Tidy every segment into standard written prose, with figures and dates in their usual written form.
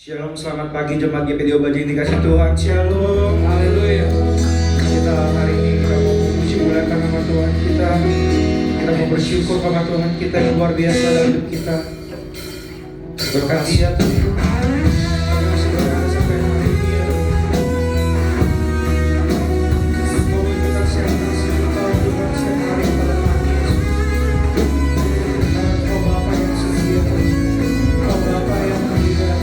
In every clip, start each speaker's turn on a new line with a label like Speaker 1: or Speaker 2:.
Speaker 1: Shalom, selamat pagi jemaat GPD Obaji yang dikasih Tuhan. Shalom, haleluya. Kita hari ini kita mau memuji muliakan nama Tuhan kita. Kita mau bersyukur kepada Tuhan kita yang luar biasa dalam hidup kita. Berkati ya Tuhan. Ayo saudara sampai hari ini ya Tuhan. Mau kita selebrasi Tuhan setiap hari pada Tuhan Yesus. Kau Bapa yang setia, Kau Bapa yang mulia.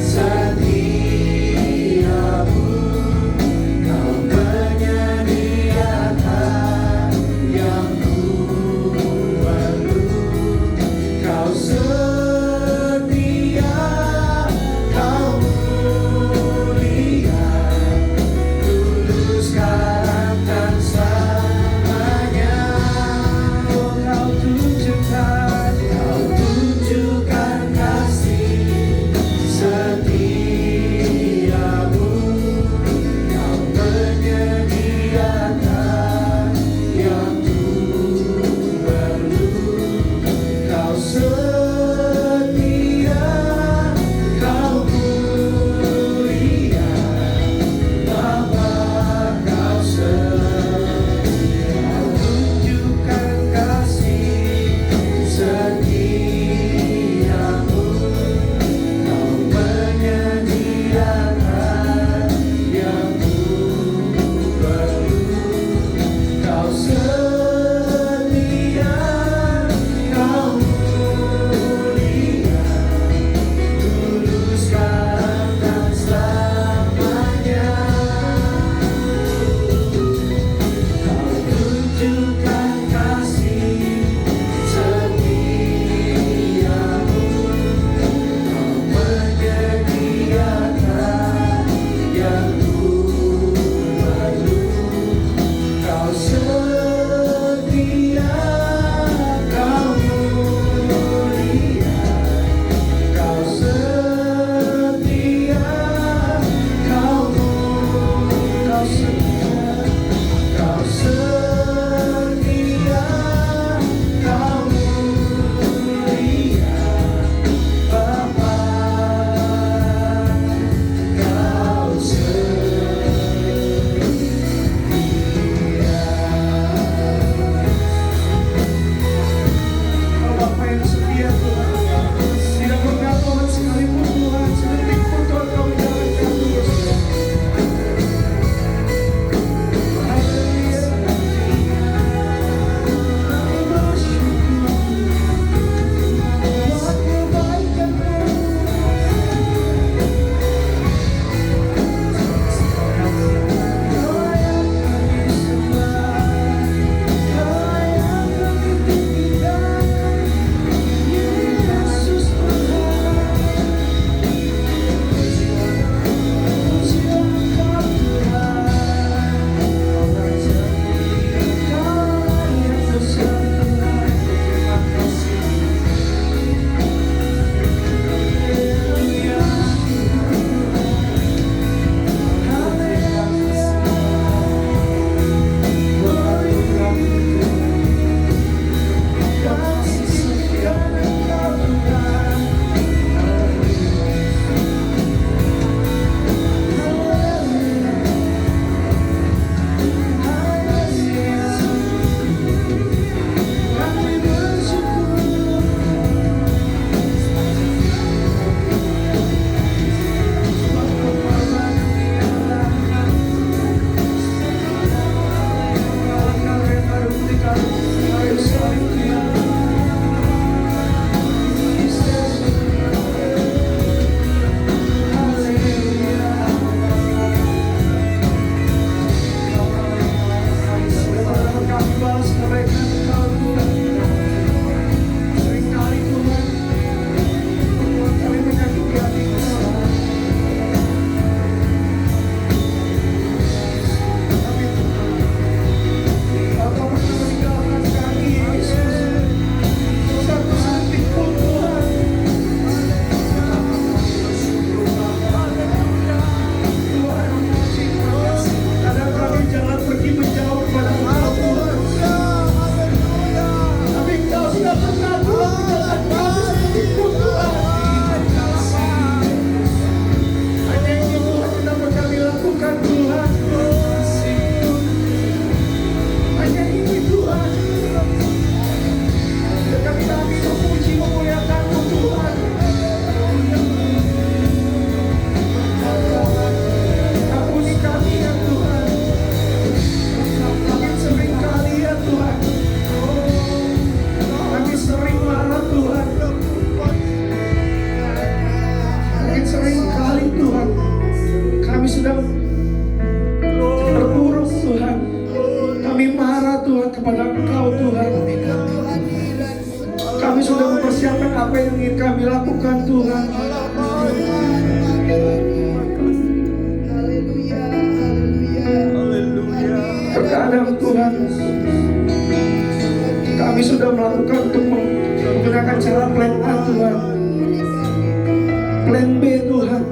Speaker 1: setiamu, Kau menyediakan yang ku perlu. Kau setia, Kau mulia, tuluskan akan selamanya. Oh, Kau tunjukkan kasih setia. sedang terpuruk Tuhan. Kami marah Tuhan kepada Engkau Tuhan. Kami sudah mempersiapkan apa yang ingin kami lakukan Tuhan. Terkadang Tuhan, kami sudah melakukan untuk menggunakan cara plan A Tuhan, plan B Tuhan.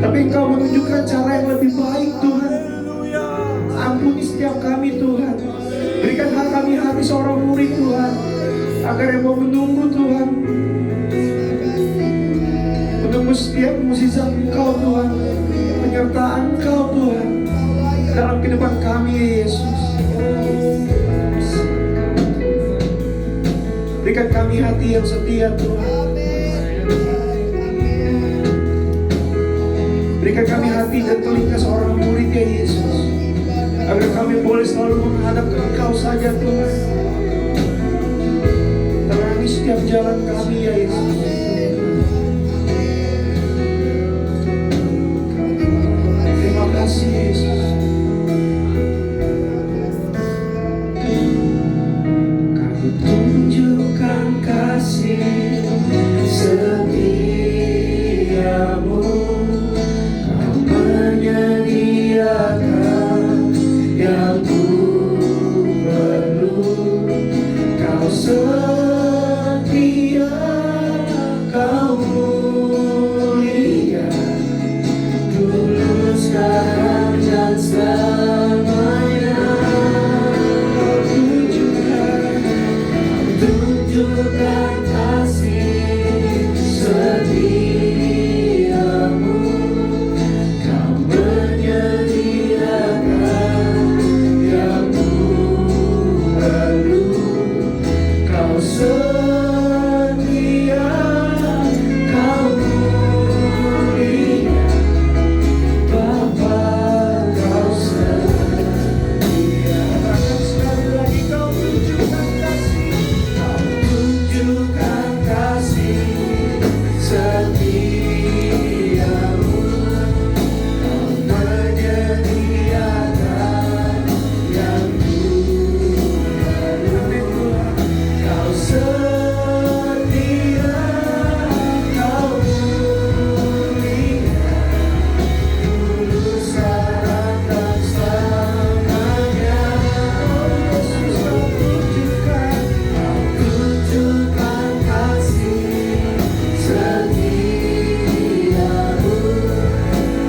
Speaker 1: Tapi Engkau menunjukkan cara yang lebih baik Tuhan. Ampuni setiap kami Tuhan. Berikan kami hati seorang murid Tuhan, agar yang mau menunggu Tuhan, menunggu setiap mukjizat Engkau Tuhan, penyertaan Engkau Tuhan dalam kehidupan kami ya Yesus. Berikan kami hati yang setia Tuhan. Berikan kami hati dan telinga seorang murid ya Yesus, agar kami boleh selalu menghadap ke Engkau saja Tuhan. Terangi setiap jalan kami ya Yesus. Terima kasih Yesus. Kau tunjukkan kasih setiamu. Kau menyediakan yang ku perlu. Kau setia, Kau mulia, dulu sekarang dan selamanya. Kau tunjukkan kasih setiamu. Kau menyediakan yang ku perlu. Kau setia, Kau mulia, Bapa, Kau setia. Sekali lagi Kau tunjukkan kasih, Kau tunjukkan kasih setiamu. Kau menyediakan yang ku perlu. Kau setia, Kau mulia, dulu sekarang dan selamanya. Oh Yesus, Kau tunjukkan kasih setiamu.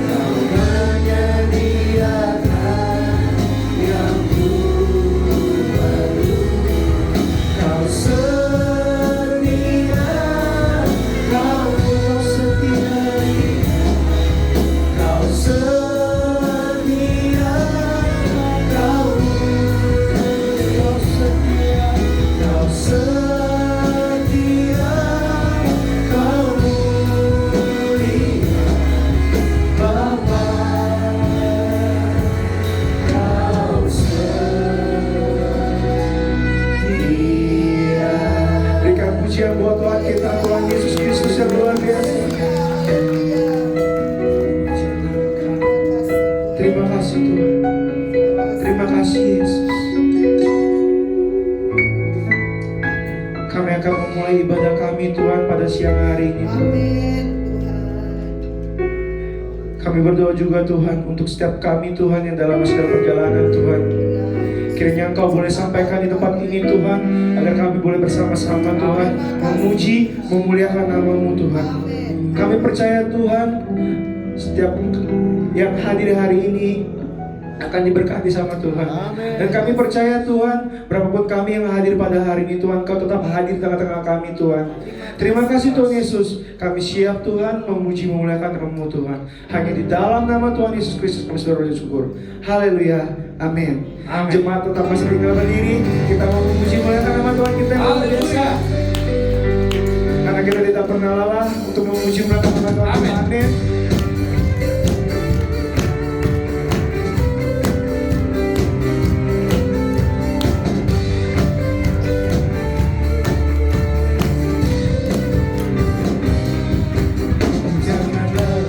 Speaker 1: Kau menyediakan yang ku perlu. Kau setia, Kau setia, Kau setia, Kau setia, Kau setia, Kau mulia, Bapa, Kau setia. Berikan pujian buat Tuhan kita, Tuhan Yesus Kristus yang luar biasa. Terima kasih Tuhan. Terima kasih Yesus. Kami akan memulai ibadah kami Tuhan pada siang hari ini Tuhan. Kami berdoa juga Tuhan untuk setiap kami Tuhan yang dalam sedang perjalanan Tuhan. Kiranya Engkau boleh sampaikan di tempat ini Tuhan, agar kami boleh bersama-sama Tuhan memuji, memuliakan nama-Mu Tuhan. Kami percaya Tuhan, setiap yang hadir hari ini akan diberkati sama Tuhan. Dan kami percaya Tuhan, berapapun kami yang hadir pada hari ini Tuhan, Kau tetap hadir di tengah-tengah kami Tuhan. Terima kasih Tuhan Yesus. Kami siap Tuhan memuji, memuliakan nama-Mu Tuhan. Hanya di dalam nama Tuhan Yesus Kristus kami sudah bersyukur. Haleluya. Amin. Jemaat tetap masih tinggal berdiri. Kita mau memuji, memuliakan nama Tuhan kita yang luar biasa. Karena kita tidak pernah lelah untuk memuji, memuliakan nama Tuhan. Amin. Jangan lelah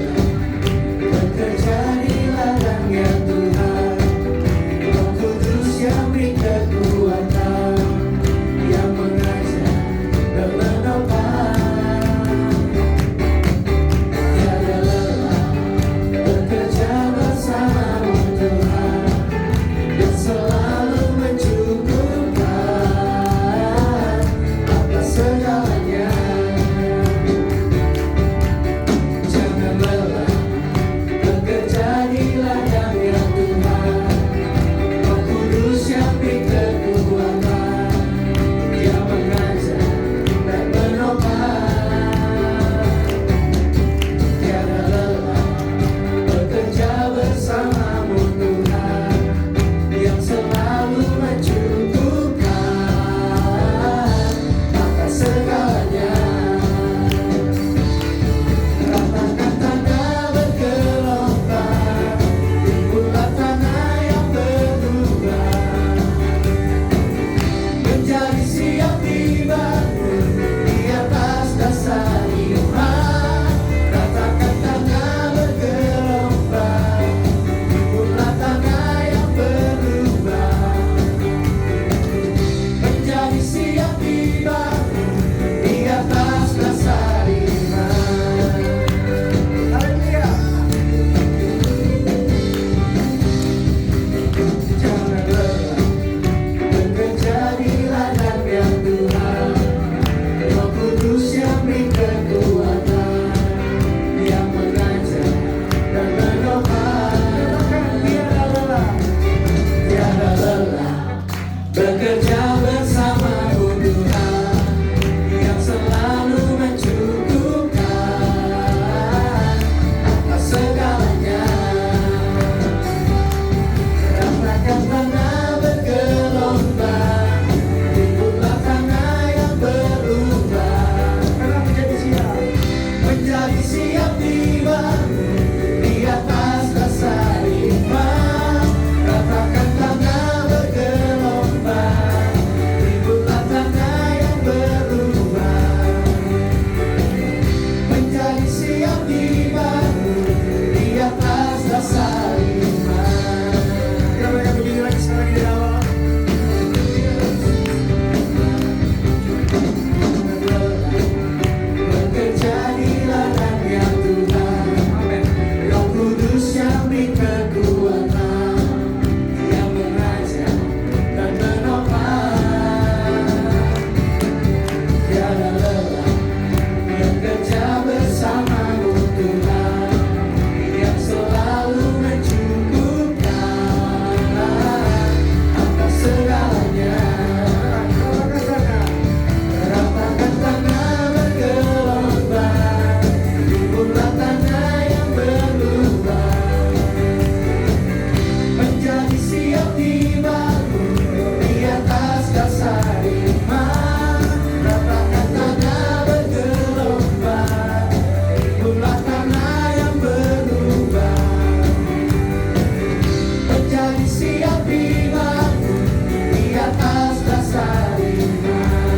Speaker 2: menjadi siap dibangun di atas dasar iman. Ratakan tanah bergelombang, ributlah tanah yang berubah, menjadi siap dibangun di atas dasar iman.
Speaker 1: Kita mereka begini lagi sekarang di awal.
Speaker 2: Bekerja di ladangnya Tuhan, Roh Kudus yang beri kekuatan, yang mengajar dan menopang. Tiada lelah bekerja bersamamu Tuhan, yang selalu mencukupkan atas segalanya. Ratakan tanah bergelombang, ributlah tanah yang berlubang, menjadi siap dibangun di atas dasar iman. Ratakan tanah bergelombang, ributlah tanah yang berlubang, menjadi siap dibangun di atas dasar iman.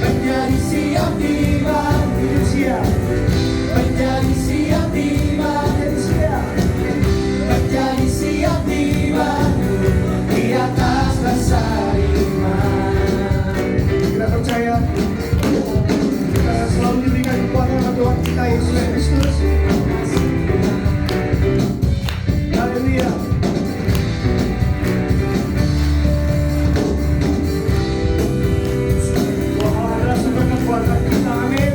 Speaker 2: Menjadi siap dibangun, siap. Menjadi siap dibangun, siap. Menjadi siap dibangun di atas dasar iman.
Speaker 1: Kita percaya kita selalu diberikan kekuatan oleh Tuhan kita Yesus Kristus. Haleluya. Tuhan adalah sumber kekuatan kita. Amin.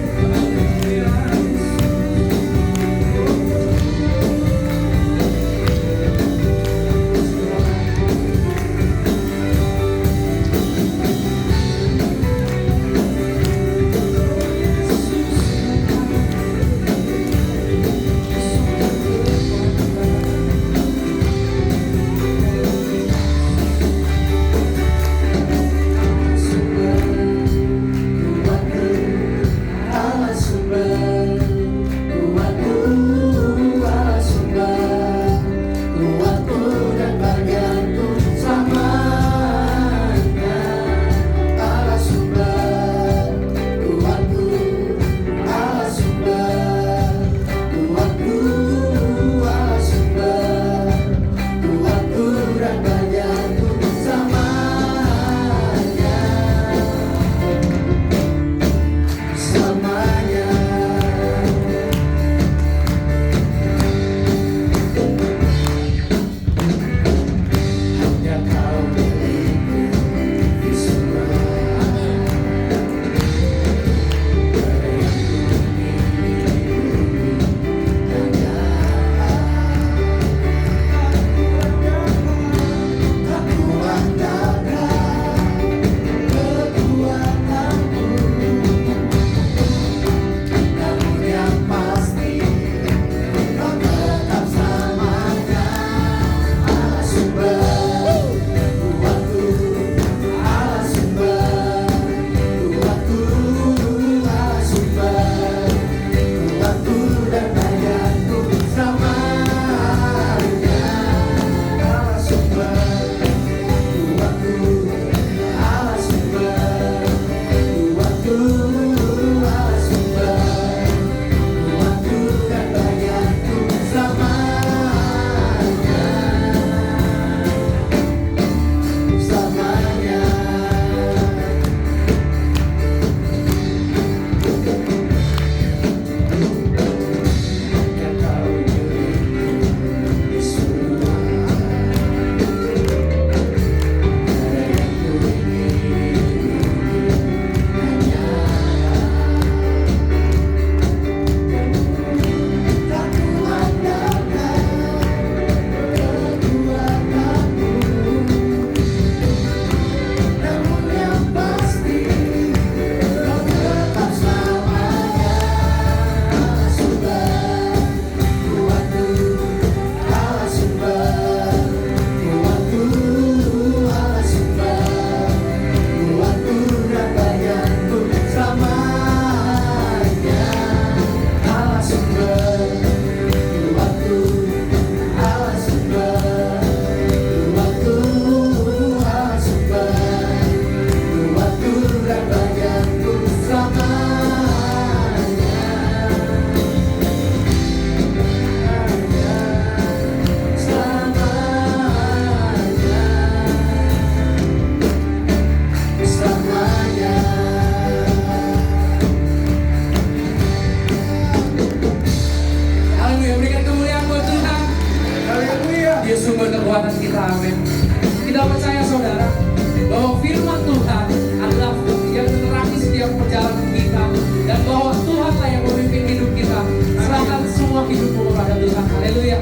Speaker 3: yang memimpin hidup kita. Serahkan semua hidupmu kepada Tuhan. Haleluya.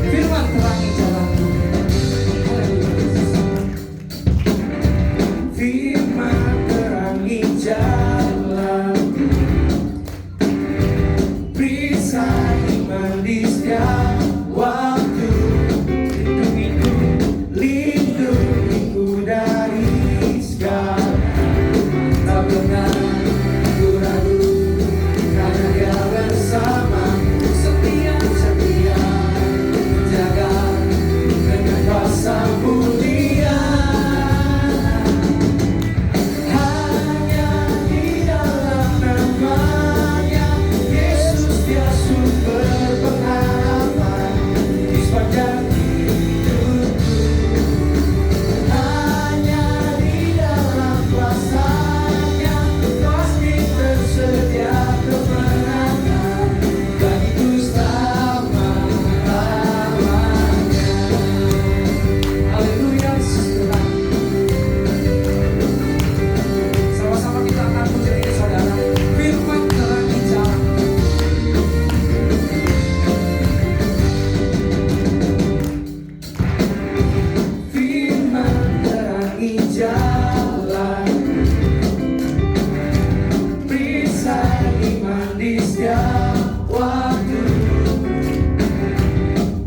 Speaker 3: Firman terangi jalanku.
Speaker 1: Firman terangi jalan, perisai iman di setiap waktu. Lindungiku dari segala, tak pernah ku ragu, karena Dia bersamaku. Setia menjaga dengan kuasa mulia. Hanya di dalam nama-Nya Yesus, Dia sumber pengharapan di sepanjang hidupku. Hanya di dalam kuasa-Nya pasti tersedia kemenangan bagiku selama-lamanya. Haleluya, Tuhan. Sama-sama kita akan puji ini, saudara. Firman terangi jalan. Firman terangi jalan, perisai iman di setiap waktu.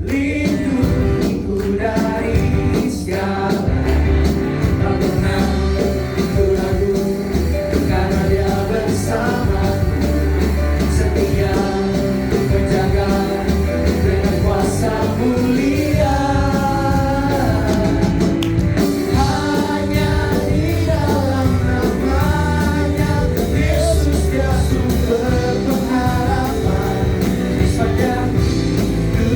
Speaker 1: Lindungiku dari segala, tak pernah ku ragu, karena Dia bersamaku. Setia menjaga dengan kuasa mulia. Hanya di dalam nama-Nya Yesus, Dia sumber pengharapan di sepanjang hidupku.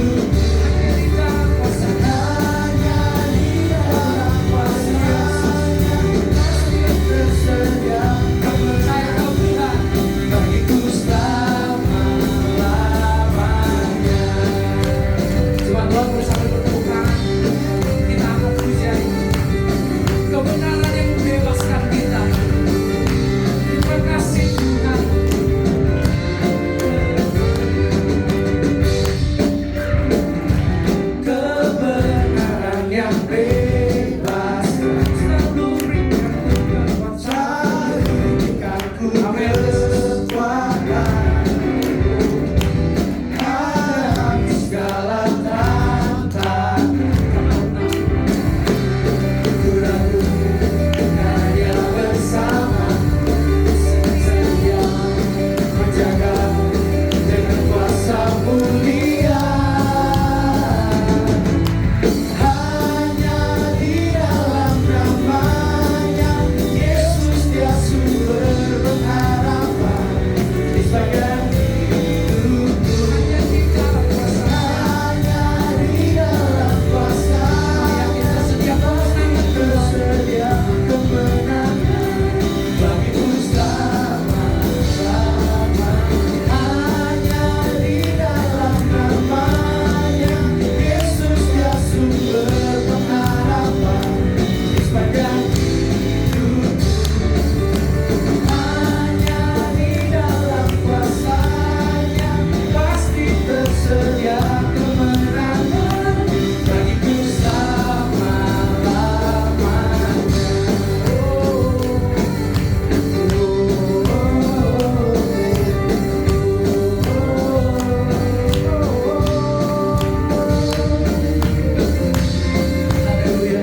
Speaker 1: Hanya di dalam kuasa-Nya pasti tersedia kemenangan bagiku selama-lamanya. Coba Tuhan boleh sambil bertepuk tangan, kita akan puji kebenaran yang membebaskan kita. Terima kasih Tuhan. Kebenaran yang bebas selalu berikan kekuatan, hadapi segala tantangan. Ku ragu, karena Dia bersamaku. Setia menjaga dengan kuasa mulia. Hanya di dalam nama-Nya Yesus, Dia sumber pengharapan di sepanjang hidupku. Hanya di dalam kuasa-Nya tersedia kemenangan bagiku selama-lamanya. Hanya di dalam nama-Nya Yesus, Dia sumber pengharapan di sepanjang hidupku. Hanya di dalam kuasa-Nya pasti tersedia kemenangan bagiku selama-lamanya. Haleluya.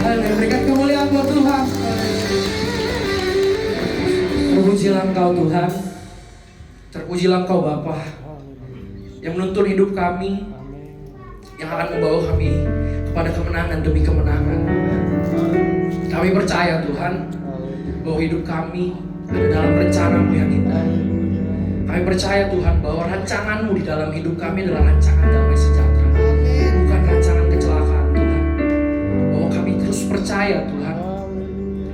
Speaker 1: Haleluya, berikan kemuliaan buat Tuhan. Terpujilah Engkau Tuhan, terpujilah Engkau Bapa yang menuntun hidup kami, yang akan membawa kami kepada kemenangan demi kemenangan. Kami percaya Tuhan bahwa hidup kami ada dalam rencana-Mu yang indah. Kami percaya Tuhan bahwa rancangan-Mu di dalam hidup kami adalah rancangan damai sejahtera, bukan rancangan kecelakaan Tuhan. Bahwa kami terus percaya Tuhan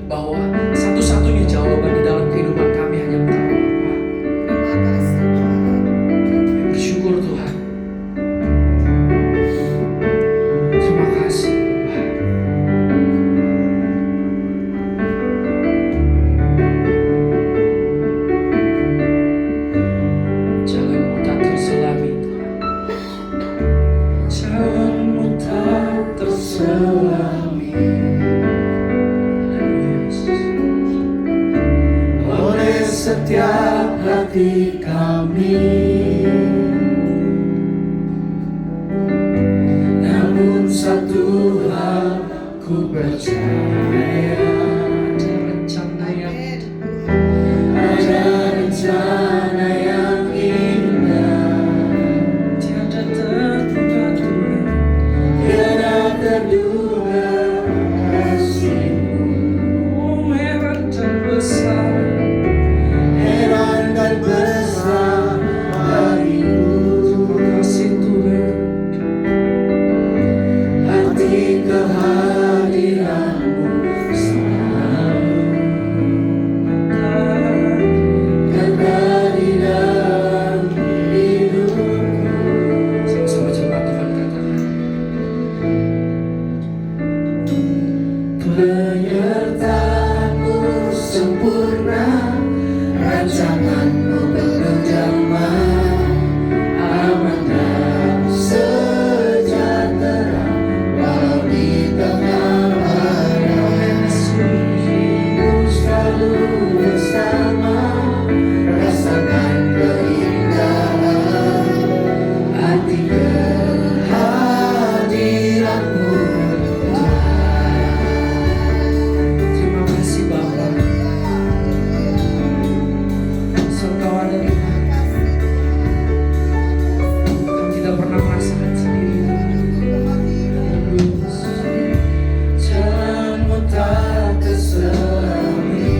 Speaker 1: bahwa satu-satunya jawaban di dalam kehidupan kami hanya Engkau Bapa. Kami bersyukur Tuhan. Terima kasih Tuhan.
Speaker 2: setiap hati kami. Namun satu hal ku percaya, ada rencana yang indah, tiada terduga kasih-Mu. Heran dan besar bagiku, arti kehadiran-Mu selalu kekal di dalam hidupku.
Speaker 3: Sama coba Tuhan katakan.
Speaker 2: Penyertaan-Mu sempurna, rancangan-Mu bergema, aman dan sejahtera, walau di tengah badai. Hidup selalu bersama, rasakan keindahan arti kehadiran-Mu.
Speaker 3: Terima kasih Bapa. Engkau ada di mana. Kau tidak pernah merasakan sendiri.
Speaker 2: Jalan-Mu tak terselangi,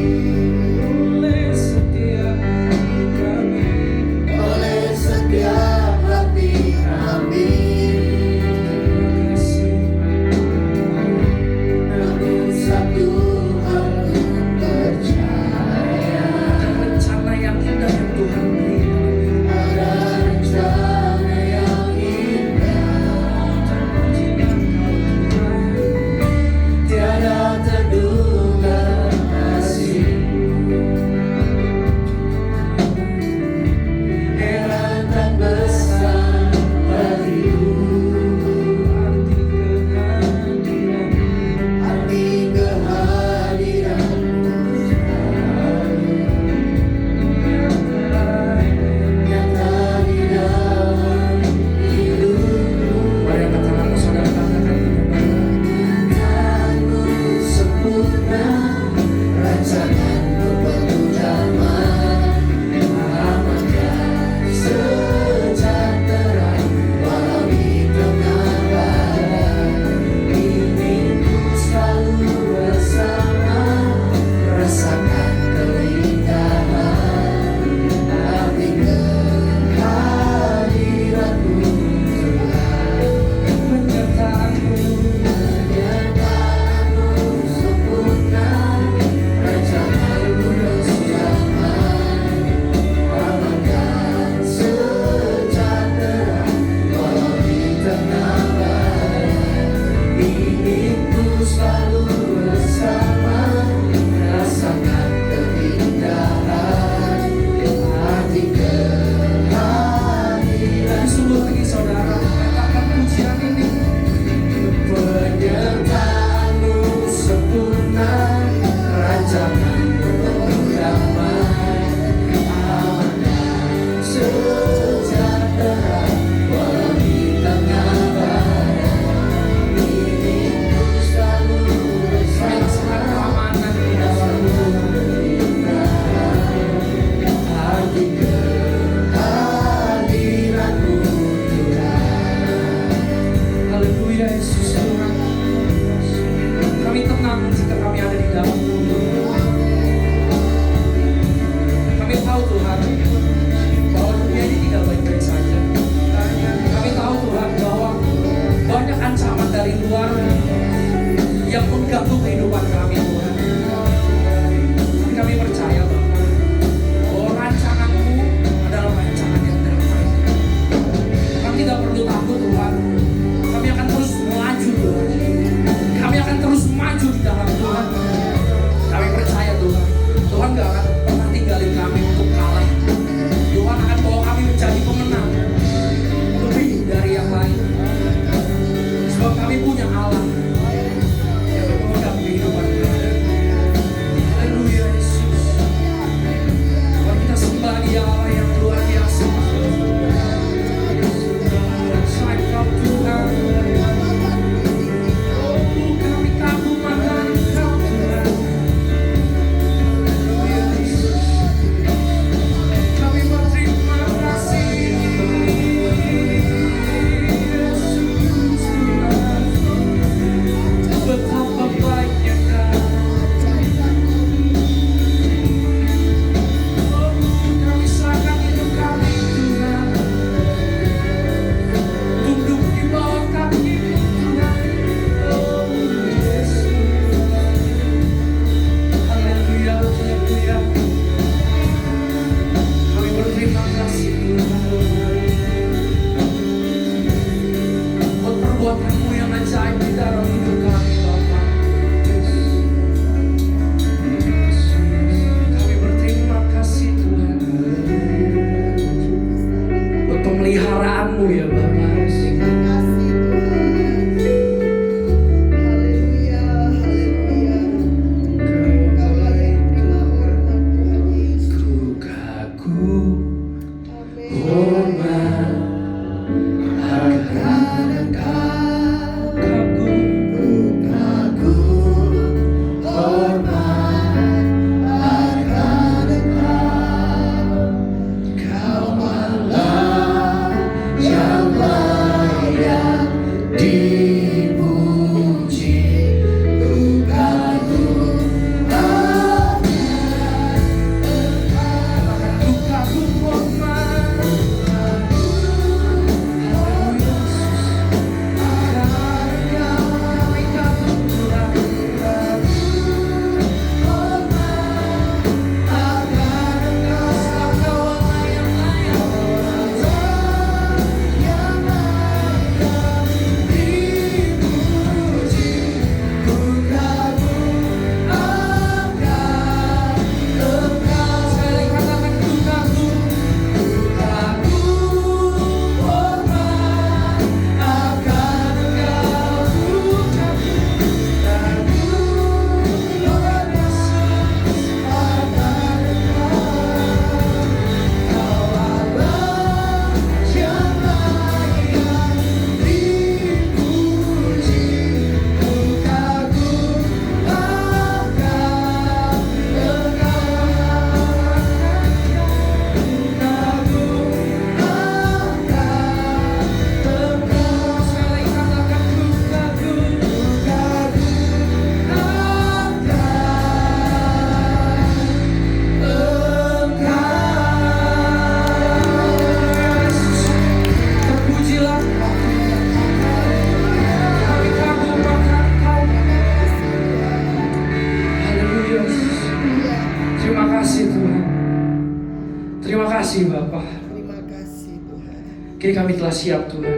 Speaker 3: kasih Bapa.
Speaker 2: Terima kasih Tuhan.
Speaker 3: Kini kami telah siap Tuhan.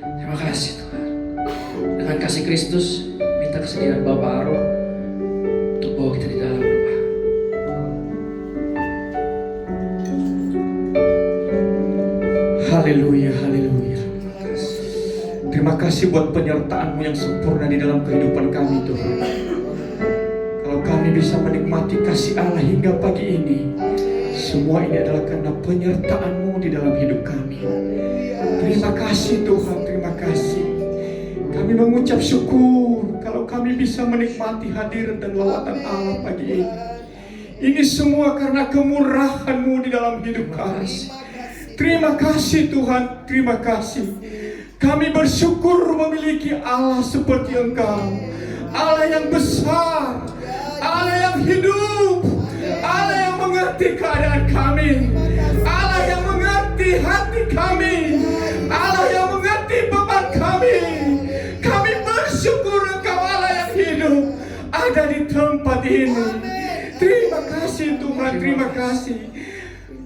Speaker 3: Terima kasih Tuhan. Dengan kasih Kristus, minta kesediaan Bapa Roh untuk bawa kita di dalam doa.
Speaker 1: Haleluya, haleluya. Terima kasih buat penyertaan-Mu yang sempurna di dalam kehidupan kami Tuhan. Kalau kami bisa menikmati kasih Allah hingga pagi ini, semua ini adalah karena penyertaan-Mu di dalam hidup kami. Terima kasih Tuhan, terima kasih. Kami mengucap syukur kalau kami bisa menikmati hadirat dan lawatan Allah pagi ini. Ini semua karena kemurahan-Mu di dalam hidup kami. Terima kasih Tuhan, terima kasih. Kami bersyukur memiliki Allah seperti Engkau. Allah yang besar, Allah yang hidup, Allah yang mengerti keadaan kami, Allah yang mengerti hati kami, Allah yang mengerti beban kami. Kami bersyukur Engkau Allah yang hidup ada di tempat ini. Terima kasih Tuhan, terima kasih.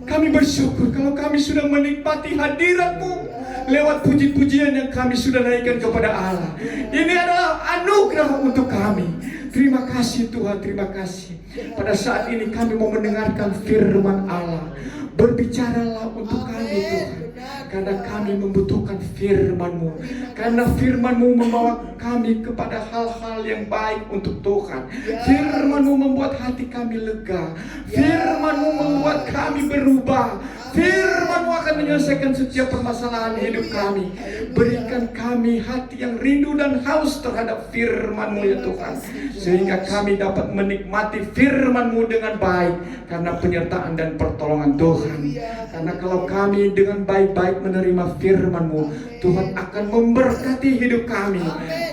Speaker 1: Kami bersyukur kalau kami sudah menikmati hadirat-Mu lewat puji-pujian yang kami sudah naikkan kepada Allah. Ini adalah anugerah untuk kami. Terima kasih Tuhan, terima kasih. Pada saat ini kami mau mendengarkan firman Allah. Berbicaralah untuk kami Tuhan, karena kami membutuhkan firman-Mu. Karena firman-Mu membawa kami kepada hal-hal yang baik untuk Tuhan. Firman-Mu membuat hati kami lega. Firman-Mu membuat kami berubah. Firman-Mu akan menyelesaikan setiap permasalahan hidup kami. Berikan kami hati yang rindu dan haus terhadap firman-Mu ya Tuhan, sehingga kami dapat menikmati firman-Mu dengan baik karena penyertaan dan pertolongan Tuhan. Karena kalau kami dengan baik-baik menerima firman-Mu, Tuhan akan memberkati hidup kami.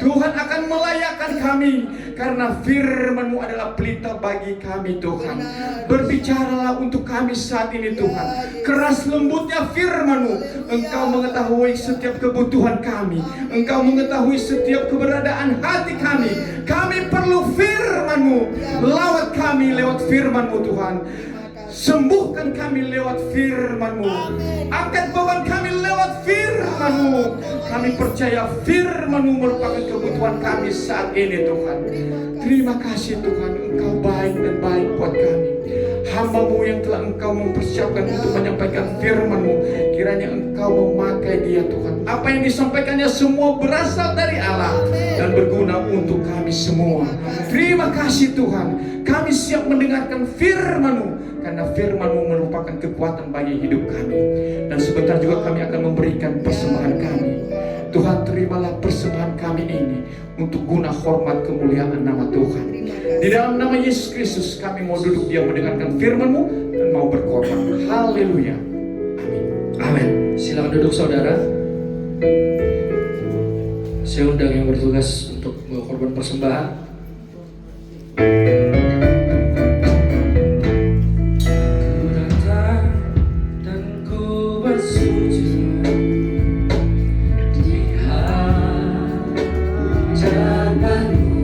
Speaker 1: Tuhan akan melayakkan kami karena firman-Mu adalah pelita bagi kami Tuhan. Berbicaralah untuk kami saat ini Tuhan. Keras lembutnya firman-Mu. Engkau mengetahui setiap kebutuhan kami. Engkau mengetahui setiap keberadaan hati kami. Kami perlu firman-Mu. Lawat kami lewat firman-Mu Tuhan. Sembuhkan kami lewat firman-Mu. Angkat beban kami lewat firman-Mu. Kami percaya firman-Mu merupakan kebutuhan kami saat ini Tuhan. Terima kasih Tuhan, Engkau baik dan baik buat kami. Hamba-Mu yang telah Engkau mempersiapkan untuk menyampaikan firman-Mu, kiranya Engkau memakai dia Tuhan. Apa yang disampaikannya semua berasal dari Allah dan berguna untuk kami semua. Terima kasih Tuhan, kami siap mendengarkan firman-Mu, karena firman-Mu merupakan kekuatan bagi hidup kami. Dan sebentar juga kami akan memberikan persembahan kami. Tuhan, terimalah persembahan kami ini untuk guna hormat kemuliaan nama Tuhan. Di dalam nama Yesus Kristus kami mau duduk diam mendengarkan firman-Mu dan mau berkorban. Haleluya. Amin.
Speaker 3: Amin. Silakan duduk saudara. Saya undang yang bertugas untuk berkorban persembahan. Ku datang dan ku bersujud di hadapan-Mu.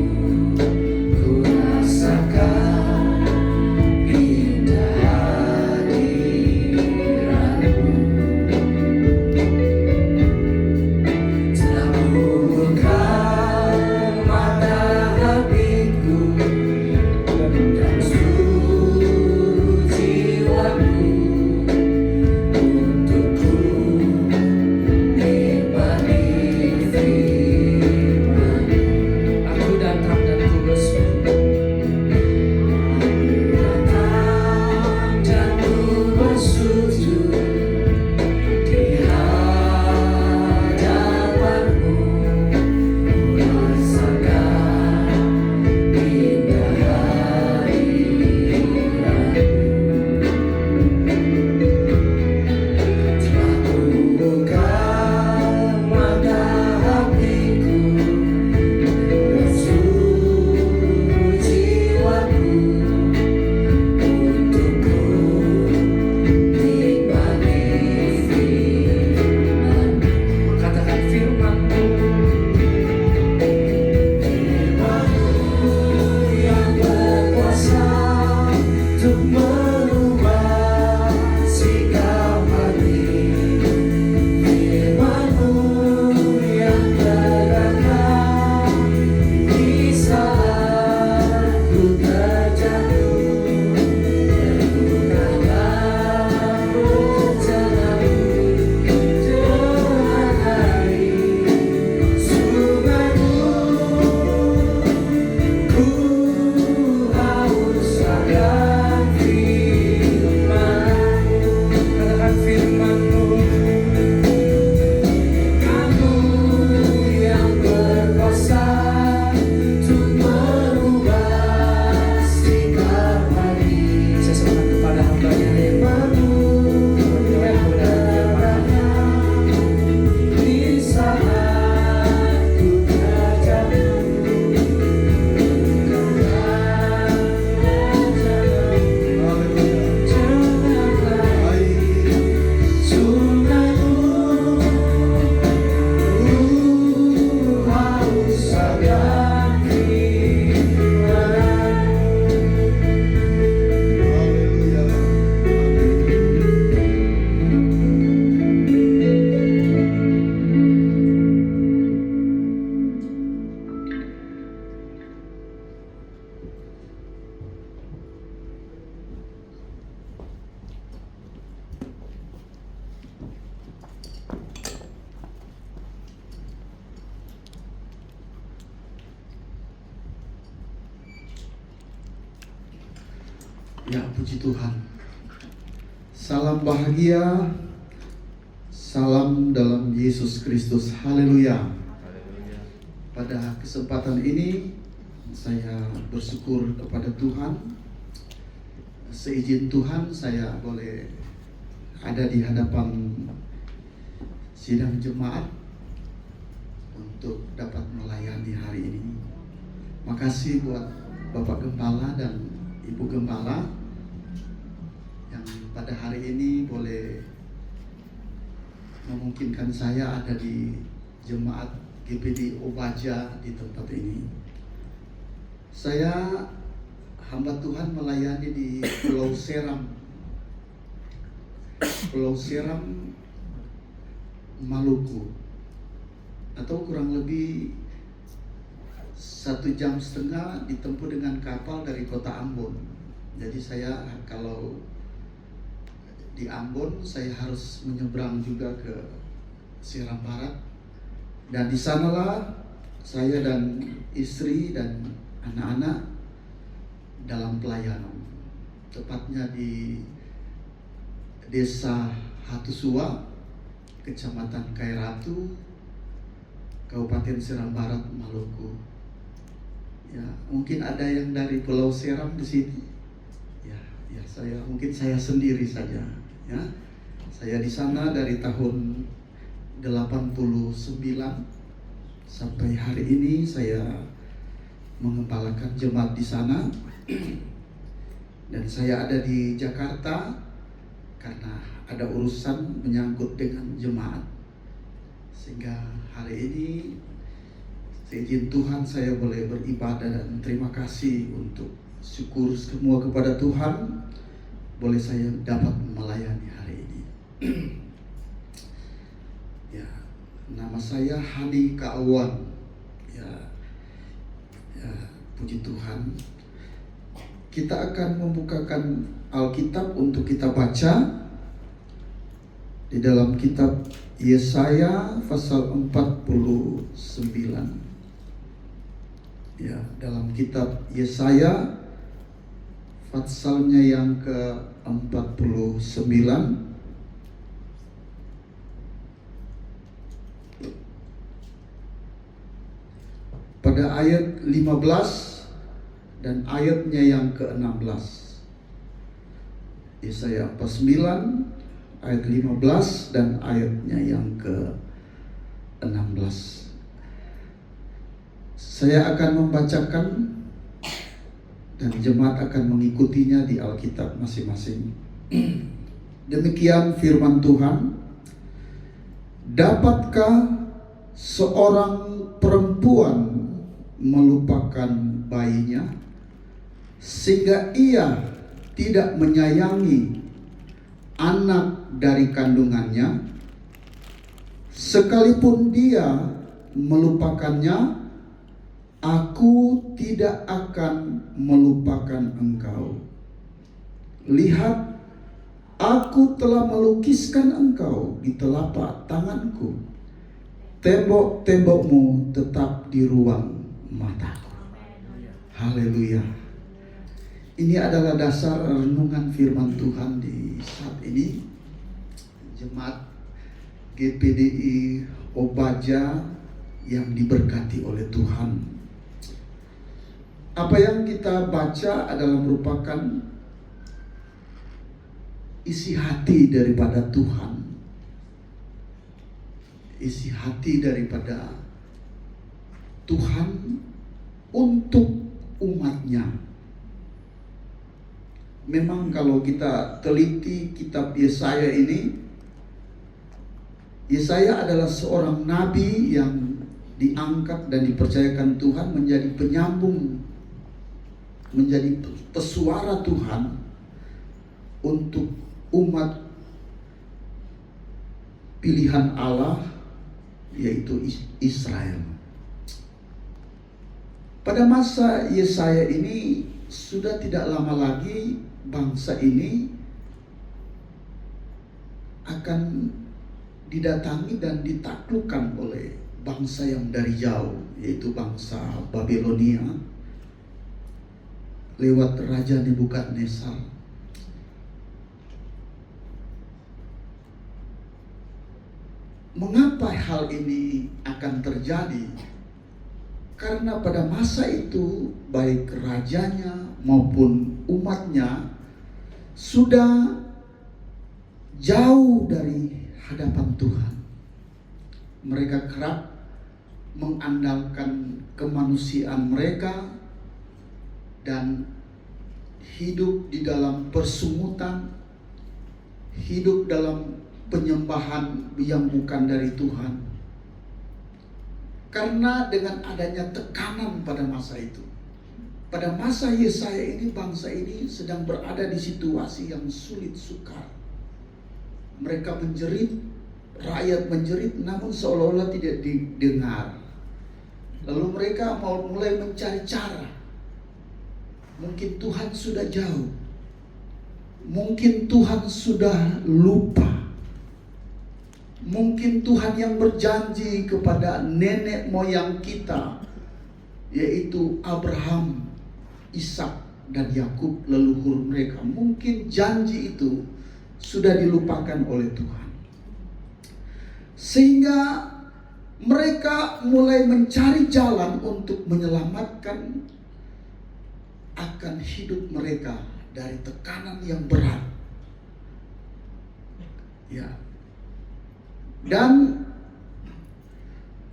Speaker 3: Ku rasakan indah hadirat-Mu. Telah membuka mata
Speaker 2: Ya, puji Tuhan. Salam bahagia, salam dalam Yesus Kristus. Haleluya. Pada kesempatan ini saya bersyukur kepada Tuhan. Seizin Tuhan saya boleh ada di hadapan sidang jemaat untuk dapat melayani hari ini. Makasih buat Bapak Gembala dan Ibu Gembala yang pada hari ini boleh memungkinkan saya ada di jemaat GPD Obaja di tempat ini. Saya hamba Tuhan melayani di Pulau Seram, Maluku, atau kurang lebih 1,5 jam ditempuh dengan kapal dari kota Ambon. Jadi saya kalau di Ambon saya harus menyeberang juga ke Seram Barat, dan di sanalah saya dan istri dan anak-anak dalam pelayanan, tepatnya di Desa Hatusua, Kecamatan Kairatu, Kabupaten Seram Barat, Maluku. Ya, mungkin ada yang dari Pulau Seram di sini. Ya, saya sendiri saja. Ya, saya di sana dari tahun 89 sampai hari ini saya mengembalakan jemaat di sana. Dan saya ada di Jakarta karena ada urusan menyangkut dengan jemaat. Sehingga hari ini seizin Tuhan saya boleh beribadah dan terima kasih, untuk syukur semua kepada Tuhan boleh saya dapat melayani hari ini. Ya, nama saya Hani Kaawan. Ya, puji Tuhan. Kita akan membukakan Alkitab untuk kita baca di dalam kitab Yesaya pasal 49. Ya, dalam kitab Yesaya pasalnya yang ke-49 pada ayat 15 dan ayatnya yang ke-16. Yesaya 49 ayat 15 dan ayatnya yang ke-16. Saya akan membacakan dan jemaat akan mengikutinya di Alkitab masing-masing. Demikian firman Tuhan. Dapatkah seorang perempuan melupakan bayinya sehingga ia tidak menyayangi anak dari kandungannya? Sekalipun dia melupakannya, Aku tidak akan melupakan engkau. Lihat, aku telah melukiskan engkau di telapak tanganku. Tembok-tembokmu tetap di ruang mataku. Haleluya. Ini adalah dasar renungan firman Tuhan di saat ini. Jemaat GPDI Obaja yang diberkati oleh Tuhan. Apa yang kita baca adalah merupakan isi hati daripada Tuhan. Isi hati daripada Tuhan untuk umatnya. Memang kalau kita teliti kitab Yesaya ini, Yesaya adalah seorang nabi yang diangkat dan dipercayakan Tuhan menjadi penyambung, menjadi pesuara Tuhan untuk umat pilihan Allah, yaitu Israel. Pada masa Yesaya ini sudah tidak lama lagi bangsa ini akan didatangi dan ditaklukkan oleh bangsa yang dari jauh, yaitu bangsa Babilonia. lewat Raja Nebukadnezar. Mengapa hal ini akan terjadi? Karena pada masa itu baik rajanya maupun umatnya sudah jauh dari hadapan Tuhan. Mereka kerap mengandalkan kemanusiaan mereka dan hidup di dalam persungutan, hidup dalam penyembahan yang bukan dari Tuhan. Karena dengan adanya tekanan pada masa itu, pada masa Yesaya ini, bangsa ini sedang berada di situasi yang sulit sukar. Mereka menjerit, rakyat menjerit, namun seolah-olah tidak didengar. Lalu mereka mau mulai mencari cara. Mungkin Tuhan sudah jauh, mungkin Tuhan sudah lupa, mungkin Tuhan yang berjanji kepada nenek moyang kita, yaitu Abraham, Ishak, dan Yakub, leluhur mereka, mungkin janji itu sudah dilupakan oleh Tuhan. Sehingga mereka mulai mencari jalan untuk menyelamatkan akan hidup mereka dari tekanan yang berat. Ya. Dan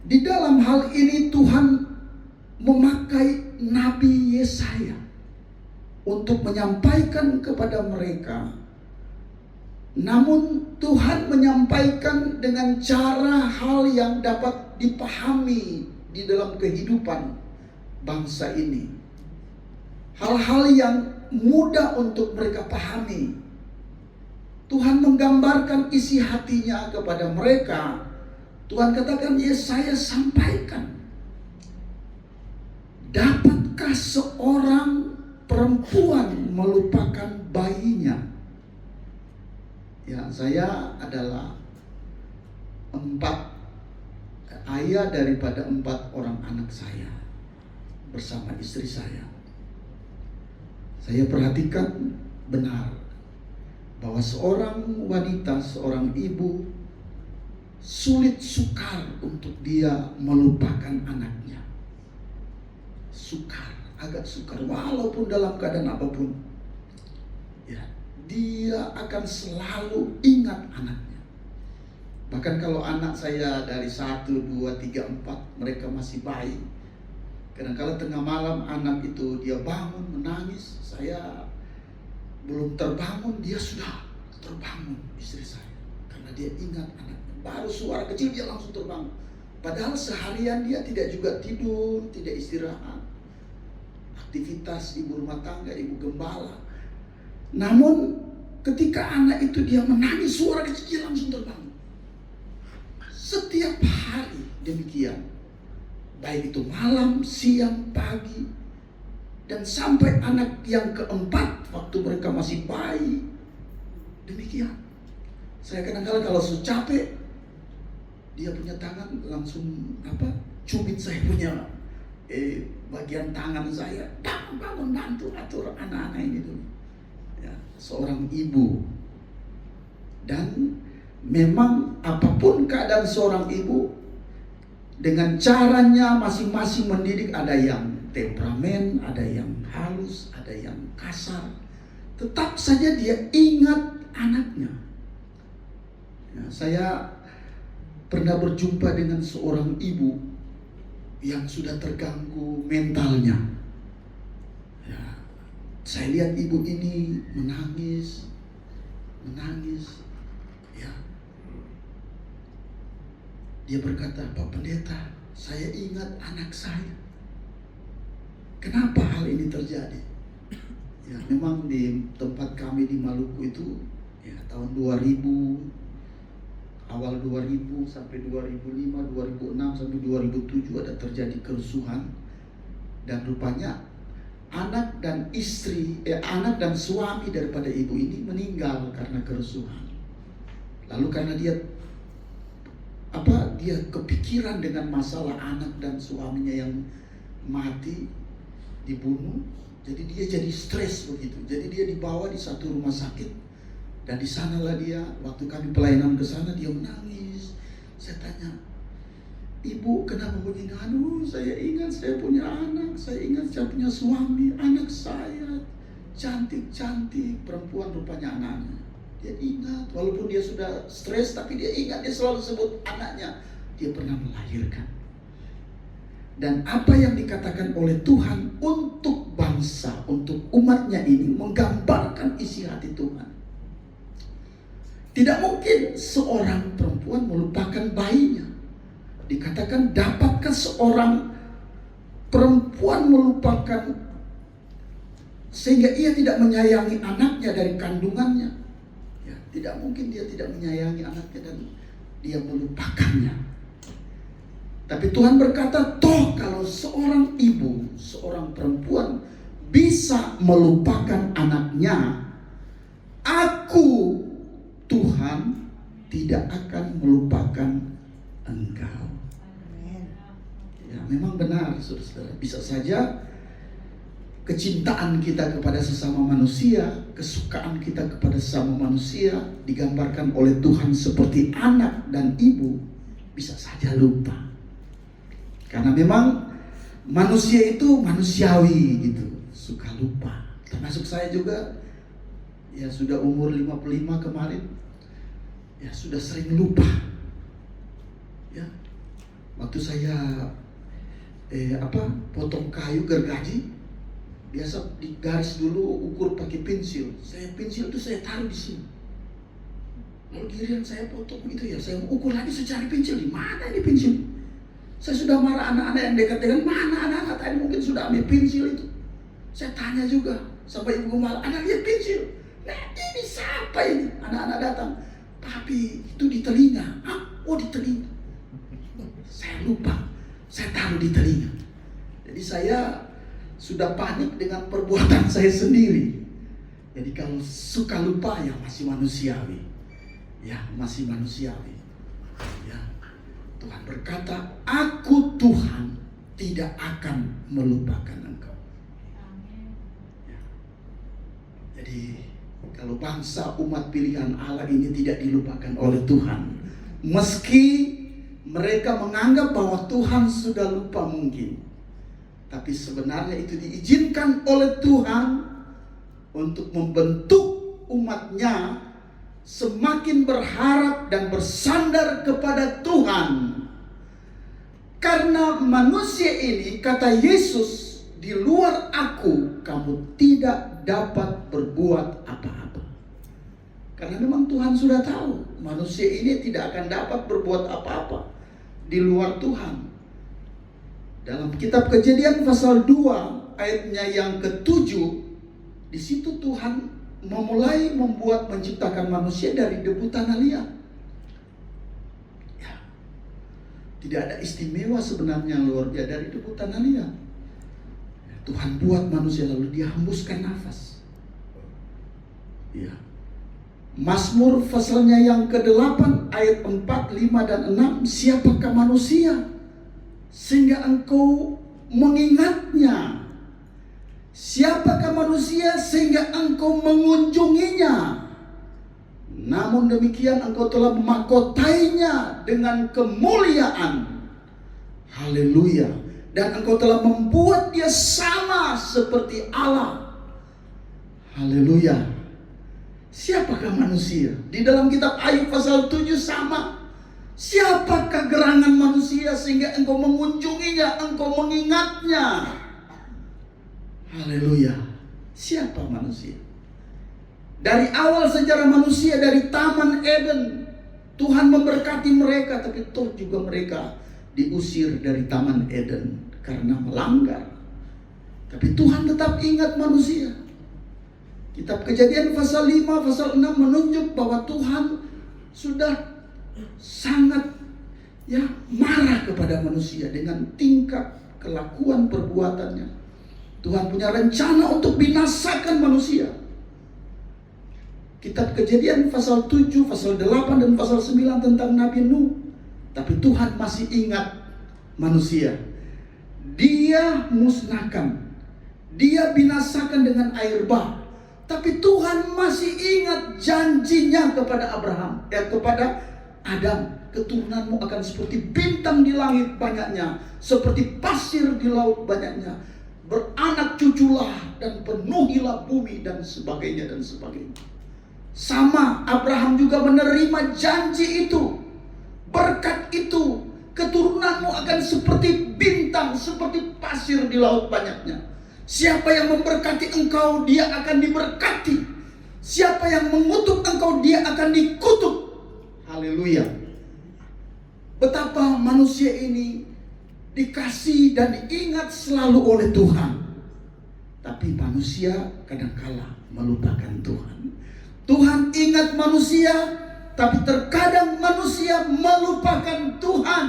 Speaker 2: di dalam hal ini Tuhan memakai Nabi Yesaya untuk menyampaikan kepada mereka. Namun Tuhan menyampaikan dengan cara hal yang dapat dipahami di dalam kehidupan bangsa ini. Hal-hal yang mudah untuk mereka pahami. Tuhan menggambarkan isi hatinya kepada mereka. Tuhan katakan, Yesaya sampaikan, dapatkah seorang perempuan melupakan bayinya? Ya, saya adalah ayah daripada 4 orang anak saya bersama istri saya. Saya perhatikan benar bahwa seorang wanita, seorang ibu sulit sukar untuk dia melupakan anaknya. Sukar, agak sukar walaupun dalam keadaan apapun. Ya, dia akan selalu ingat anaknya. Bahkan kalau anak saya dari 1, 2, 3, 4 mereka masih bayi, kadang-kadang tengah malam anak itu dia bangun menangis, saya belum terbangun dia sudah terbangun, istri saya, karena dia ingat anaknya. Baru suara kecil dia langsung terbangun. Padahal seharian dia tidak juga tidur, tidak istirahat, aktivitas ibu rumah tangga, ibu gembala. Namun ketika anak itu dia menangis, suara kecil dia langsung terbangun. Setiap hari demikian, baik itu malam, siang, pagi, dan sampai anak yang keempat waktu mereka masih bayi, demikian. Saya kadang-kadang kalau sudah capek, dia punya tangan langsung cubit saya punya bagian tangan saya, bangun bantu atur anak-anak ini dulu. Ya, seorang ibu. Dan memang apapun keadaan seorang ibu, dengan caranya masing-masing mendidik, ada yang temperamen, ada yang halus, ada yang kasar. Tetap saja dia ingat anaknya. Ya, saya pernah berjumpa dengan seorang ibu yang sudah terganggu mentalnya. Ya, saya lihat ibu ini menangis. Ya. Dia berkata, Pak Pendeta, saya ingat anak saya. Kenapa hal ini terjadi? Ya, memang di tempat kami di Maluku itu, ya, tahun 2000, awal 2000 sampai 2005, 2006 sampai 2007 ada terjadi kerusuhan. Dan rupanya anak dan suami daripada ibu ini meninggal karena kerusuhan. Lalu karena dia kepikiran dengan masalah anak dan suaminya yang mati, dibunuh, Jadi dia jadi stres begitu. Jadi dia dibawa di satu rumah sakit. Dan di sanalah dia, waktu kami pelayanan ke sana, dia menangis. Saya tanya, "Ibu, kenapa begini?" "Aduh, saya ingat saya punya anak, saya ingat saya punya suami, anak saya cantik-cantik, perempuan rupanya anaknya." Dia ingat, walaupun dia sudah stres, tapi dia ingat, dia selalu sebut anaknya. Dia pernah melahirkan. Dan apa yang dikatakan oleh Tuhan untuk bangsa, untuk umatnya ini, menggambarkan isi hati Tuhan. Tidak mungkin seorang perempuan melupakan bayinya. Dikatakan, dapatkah seorang perempuan melupakan sehingga ia tidak menyayangi anaknya dari kandungannya? Ya, tidak mungkin dia tidak menyayangi anaknya dan dia melupakannya. Tapi Tuhan berkata, toh kalau seorang ibu, seorang perempuan bisa melupakan anaknya, Aku, Tuhan, tidak akan melupakan engkau. Ya, memang benar, saudara-saudara. Bisa saja kecintaan kita kepada sesama manusia, kesukaan kita kepada sesama manusia digambarkan oleh Tuhan seperti anak dan ibu, bisa saja lupa. Karena memang manusia itu manusiawi gitu, suka lupa. Termasuk saya juga, ya sudah umur 55 kemarin, ya sudah sering lupa. Ya, waktu saya potong kayu gergaji, biasa digaris dulu, ukur pakai pensil. Pensil itu saya taruh di sini. Lalu giliran saya potong itu, ya saya ukur lagi, saya cari pensil, di mana ini pensil? Saya sudah marah anak-anak yang dekat dengan, mana anak-anak tadi mungkin sudah ambil pensil itu. Saya tanya juga sampai ibu marah, "Anak lihat pensil?" "Nah, ini siapa ini?" Anak-anak datang, "Papi, itu di telinga." "Ah, oh di telinga." Saya lupa, saya taruh di telinga. Jadi saya sudah panik dengan perbuatan saya sendiri. Jadi kalau suka lupa, ya masih manusiawi. Ya, masih manusiawi. Ya. Tuhan berkata, Aku Tuhan tidak akan melupakan engkau. Ya. Jadi kalau bangsa umat pilihan Allah ini tidak dilupakan oleh Tuhan, meski mereka menganggap bahwa Tuhan sudah lupa mungkin, tapi sebenarnya itu diizinkan oleh Tuhan untuk membentuk umatnya semakin berharap dan bersandar kepada Tuhan. Karena manusia ini, kata Yesus, di luar aku kamu tidak dapat berbuat apa-apa. Karena memang Tuhan sudah tahu manusia ini tidak akan dapat berbuat apa-apa di luar Tuhan. Dalam kitab Kejadian pasal 2 ayatnya yang ke-7, di situ Tuhan memulai menciptakan manusia dari debu tanah liat. Ya. Tidak ada istimewa sebenarnya luar biasa dari debu tanah liat. Ya, Tuhan buat manusia lalu dia hembuskan nafas. Ya. Mazmur pasalnya yang ke-8 ayat 4, 5 dan 6, siapakah manusia sehingga engkau mengingatnya? Siapakah manusia sehingga engkau mengunjunginya? Namun demikian engkau telah memahkotainya dengan kemuliaan. Haleluya. Dan engkau telah membuat dia sama seperti Allah. Haleluya. Siapakah manusia? Di dalam kitab Ayub pasal 7 sama. Siapakah gerangan manusia sehingga engkau mengunjunginya, engkau mengingatnya? Haleluya. Siapa manusia? Dari awal sejarah manusia, dari Taman Eden, Tuhan memberkati mereka, tapi toh juga mereka diusir dari Taman Eden karena melanggar. Tapi Tuhan tetap ingat manusia. Kitab Kejadian pasal 5, pasal 6 menunjuk bahwa Tuhan sudah sangat marah kepada manusia dengan tingkah kelakuan perbuatannya. Tuhan punya rencana untuk binasakan manusia. Kitab Kejadian pasal 7, pasal 8 dan pasal 9 tentang Nabi Nuh. Tapi Tuhan masih ingat manusia. Dia musnahkan, dia binasakan dengan air bah. Tapi Tuhan masih ingat janjinya kepada Abraham, kepada Adam. Keturunanmu akan seperti bintang di langit banyaknya, seperti pasir di laut banyaknya. Beranak cuculah dan penuhilah bumi, dan sebagainya dan sebagainya. Sama, Abraham juga menerima janji itu, berkat itu. Keturunanmu akan seperti bintang, seperti pasir di laut banyaknya. Siapa yang memberkati engkau, dia akan diberkati. Siapa yang mengutuk engkau, dia akan dikutuk. Haleluya. Betapa manusia ini dikasih dan diingat selalu oleh Tuhan. Tapi manusia kadangkala melupakan Tuhan. Tuhan ingat manusia, tapi terkadang manusia melupakan Tuhan.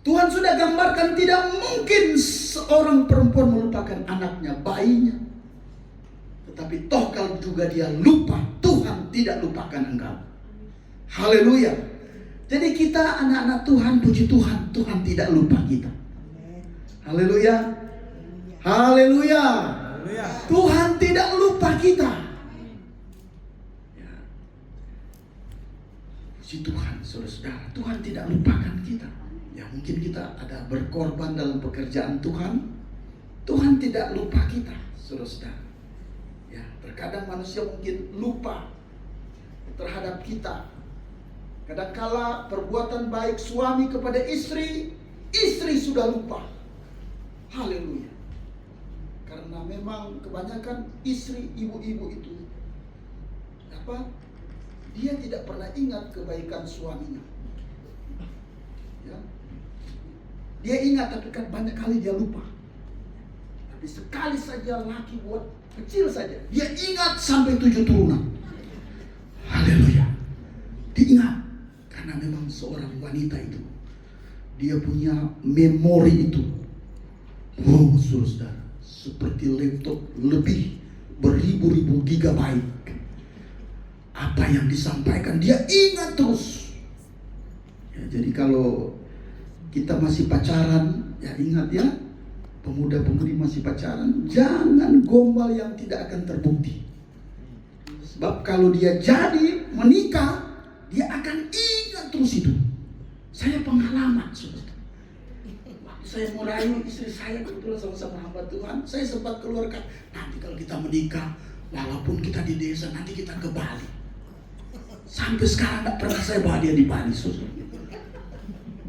Speaker 2: Tuhan sudah gambarkan tidak mungkin seorang perempuan melupakan anaknya, bayinya. Tetapi toh kalau juga dia lupa, Tuhan tidak lupakan engkau. Haleluya. Jadi kita anak-anak Tuhan, puji Tuhan, Tuhan tidak lupa kita. Haleluya. Haleluya. Tuhan tidak lupa kita. Ya. Puji Tuhan, saudara-saudara, Tuhan tidak lupakan kita. Ya, mungkin kita ada berkorban dalam pekerjaan Tuhan. Tuhan tidak lupa kita, saudara-saudara. Ya, terkadang manusia mungkin lupa terhadap kita. Kadangkala perbuatan baik suami kepada istri, istri sudah lupa. Haleluya. Karena memang kebanyakan istri, ibu-ibu itu dia tidak pernah ingat kebaikan suaminya. Ya. Dia ingat, tapi kan banyak kali dia lupa. Tapi sekali saja laki buat kecil saja, dia ingat sampai 7 turunan. Haleluya. Diingat. Karena memang seorang wanita itu, dia punya memori itu. Wow, saudara, seperti laptop lebih beribu-ribu gigabyte. Apa yang disampaikan dia ingat terus. Ya, jadi kalau kita masih pacaran, ya ingat ya, pemuda-pemudi masih pacaran, jangan gombal yang tidak akan terbukti. Sebab kalau dia jadi menikah, dia akan ingat terus itu. Saya pengalaman, saudara. Waktu saya mau rayu istri saya, kebetulan sama-sama hamba Tuhan, saya sempat keluarkan, nanti kalau kita menikah, walaupun kita di desa, nanti kita ke Bali. Sampai sekarang tidak pernah saya bawa dia di Bali, saudara.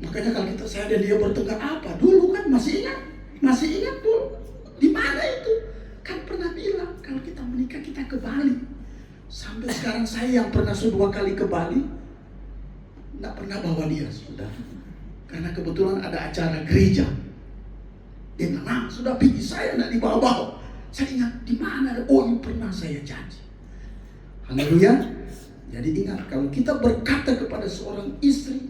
Speaker 2: Makanya kalau saya dan dia bertengkar apa? Dulu kan masih ingat tuh. Di mana itu? Kan pernah bilang kalau kita menikah kita ke Bali. Sampai sekarang saya yang pernah 2 kali ke Bali, tidak pernah bawa dia, sudah. Karena kebetulan ada acara gereja. Dia bilang, sudah pergi, saya tidak dibawa-bawa. Saya ingat di mana? Oh, ini pernah saya janji. Haleluya. Jadi ingat, kalau kita berkata kepada seorang istri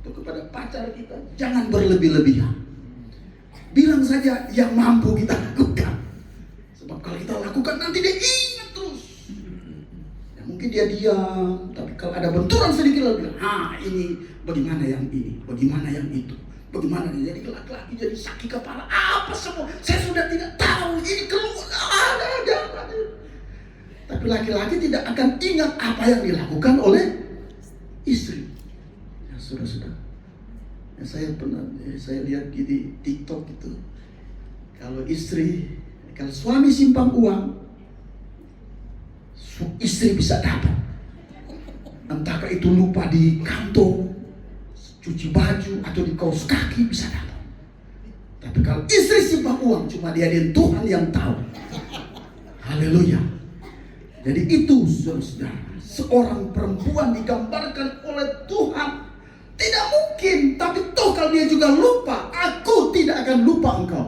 Speaker 2: atau kepada pacar kita, jangan berlebih-lebihan. Bilang saja yang mampu kita lakukan. Sebab kalau kita lakukan nanti dia ingat terus. Ya, mungkin dia diam, tapi kalau ada benturan sedikit lagi, ini bagaimana yang ini, bagaimana yang itu, bagaimana ini. Jadi laki-laki jadi sakit kepala, apa semua. Saya sudah tidak tahu, ini keluar, ada. Tapi laki-laki tidak akan ingat apa yang dilakukan oleh istri. Ya, sudah. Ya, saya lihat di TikTok itu, kalau suami simpan uang, istri bisa dapat. Entahkah itu lupa di kantong, cuci baju atau di kaos kaki bisa dapat. Tapi kalau istri simpan uang, cuma dia dan Tuhan yang tahu. Haleluya. Jadi itu, saudara, seorang perempuan digambarkan oleh Tuhan. Tidak mungkin, tapi toh kalau dia juga lupa, aku tidak akan lupa engkau.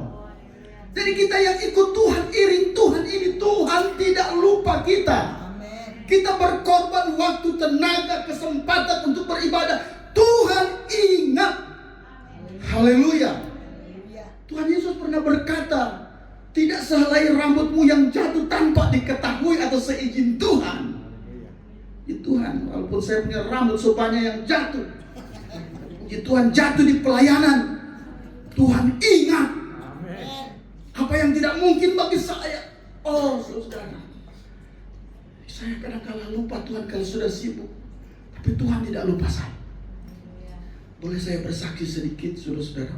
Speaker 2: Jadi kita yang ikut Tuhan, iring Tuhan ini, Tuhan tidak lupa kita. Kita berkorban waktu, tenaga, kesempatan untuk beribadah, Tuhan ingat. Haleluya. Tuhan Yesus pernah berkata, tidak sehelai rambutmu yang jatuh tanpa diketahui atau seizin Tuhan. Ya Tuhan, walaupun saya punya rambut sebanyak yang jatuh, ya Tuhan, jatuh di pelayanan, Tuhan ingat. Apa Apa yang tidak mungkin bagi saya? Oh, saudara, saya kadang-kala lupa Tuhan kalau sudah sibuk. Tapi Tuhan tidak lupa saya. Boleh saya bersaksi sedikit, saudara-saudara?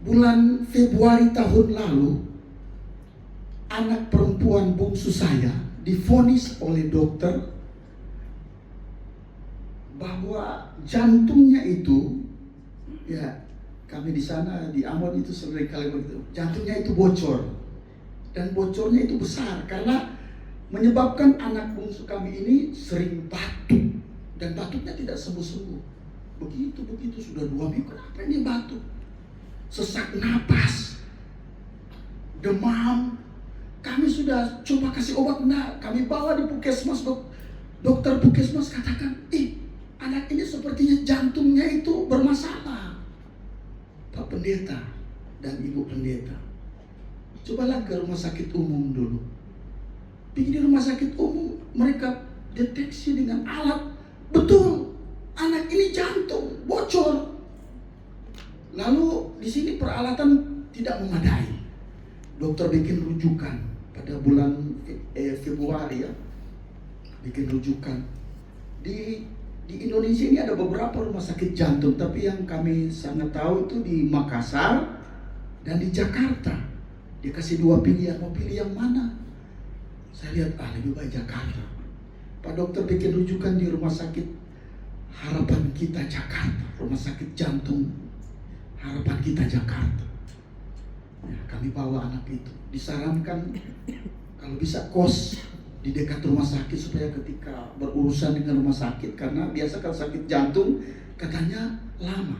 Speaker 2: Bulan Februari tahun lalu, anak perempuan bungsu saya divonis oleh dokter bahwa jantungnya itu, ya kami di sana di Ambon itu sering kali begitu, jantungnya itu bocor, dan bocornya itu besar karena menyebabkan anak bungsu kami ini sering batuk, dan batuknya tidak sembuh-sembuh. Begitu sudah 2 minggu, kenapa ini batuk? Sesak napas, demam. Kami sudah coba kasih obat, nah kami bawa di puskesmas, dokter puskesmas katakan, anak ini sepertinya jantungnya itu bermasalah. Pak Pendeta dan Ibu Pendeta, cobalah ke rumah sakit umum dulu. Pergi di rumah sakit umum, mereka deteksi dengan alat, betul, anak ini jantung bocor. Lalu di sini peralatan tidak memadai. Dokter bikin rujukan pada bulan Februari, ya, bikin rujukan. Di Indonesia ini ada beberapa rumah sakit jantung, tapi yang kami sangat tahu itu di Makassar dan di Jakarta. Dia kasih 2 pilihan, mau pilih yang mana? Saya lihat, lebih baik Jakarta. Pak dokter bikin rujukan di rumah sakit Harapan Kita Jakarta, rumah sakit jantung Harapan Kita Jakarta. Ya, kami bawa anak itu. Disarankan kalau bisa kos di dekat rumah sakit supaya ketika berurusan dengan rumah sakit, karena biasa kalau sakit jantung katanya lama.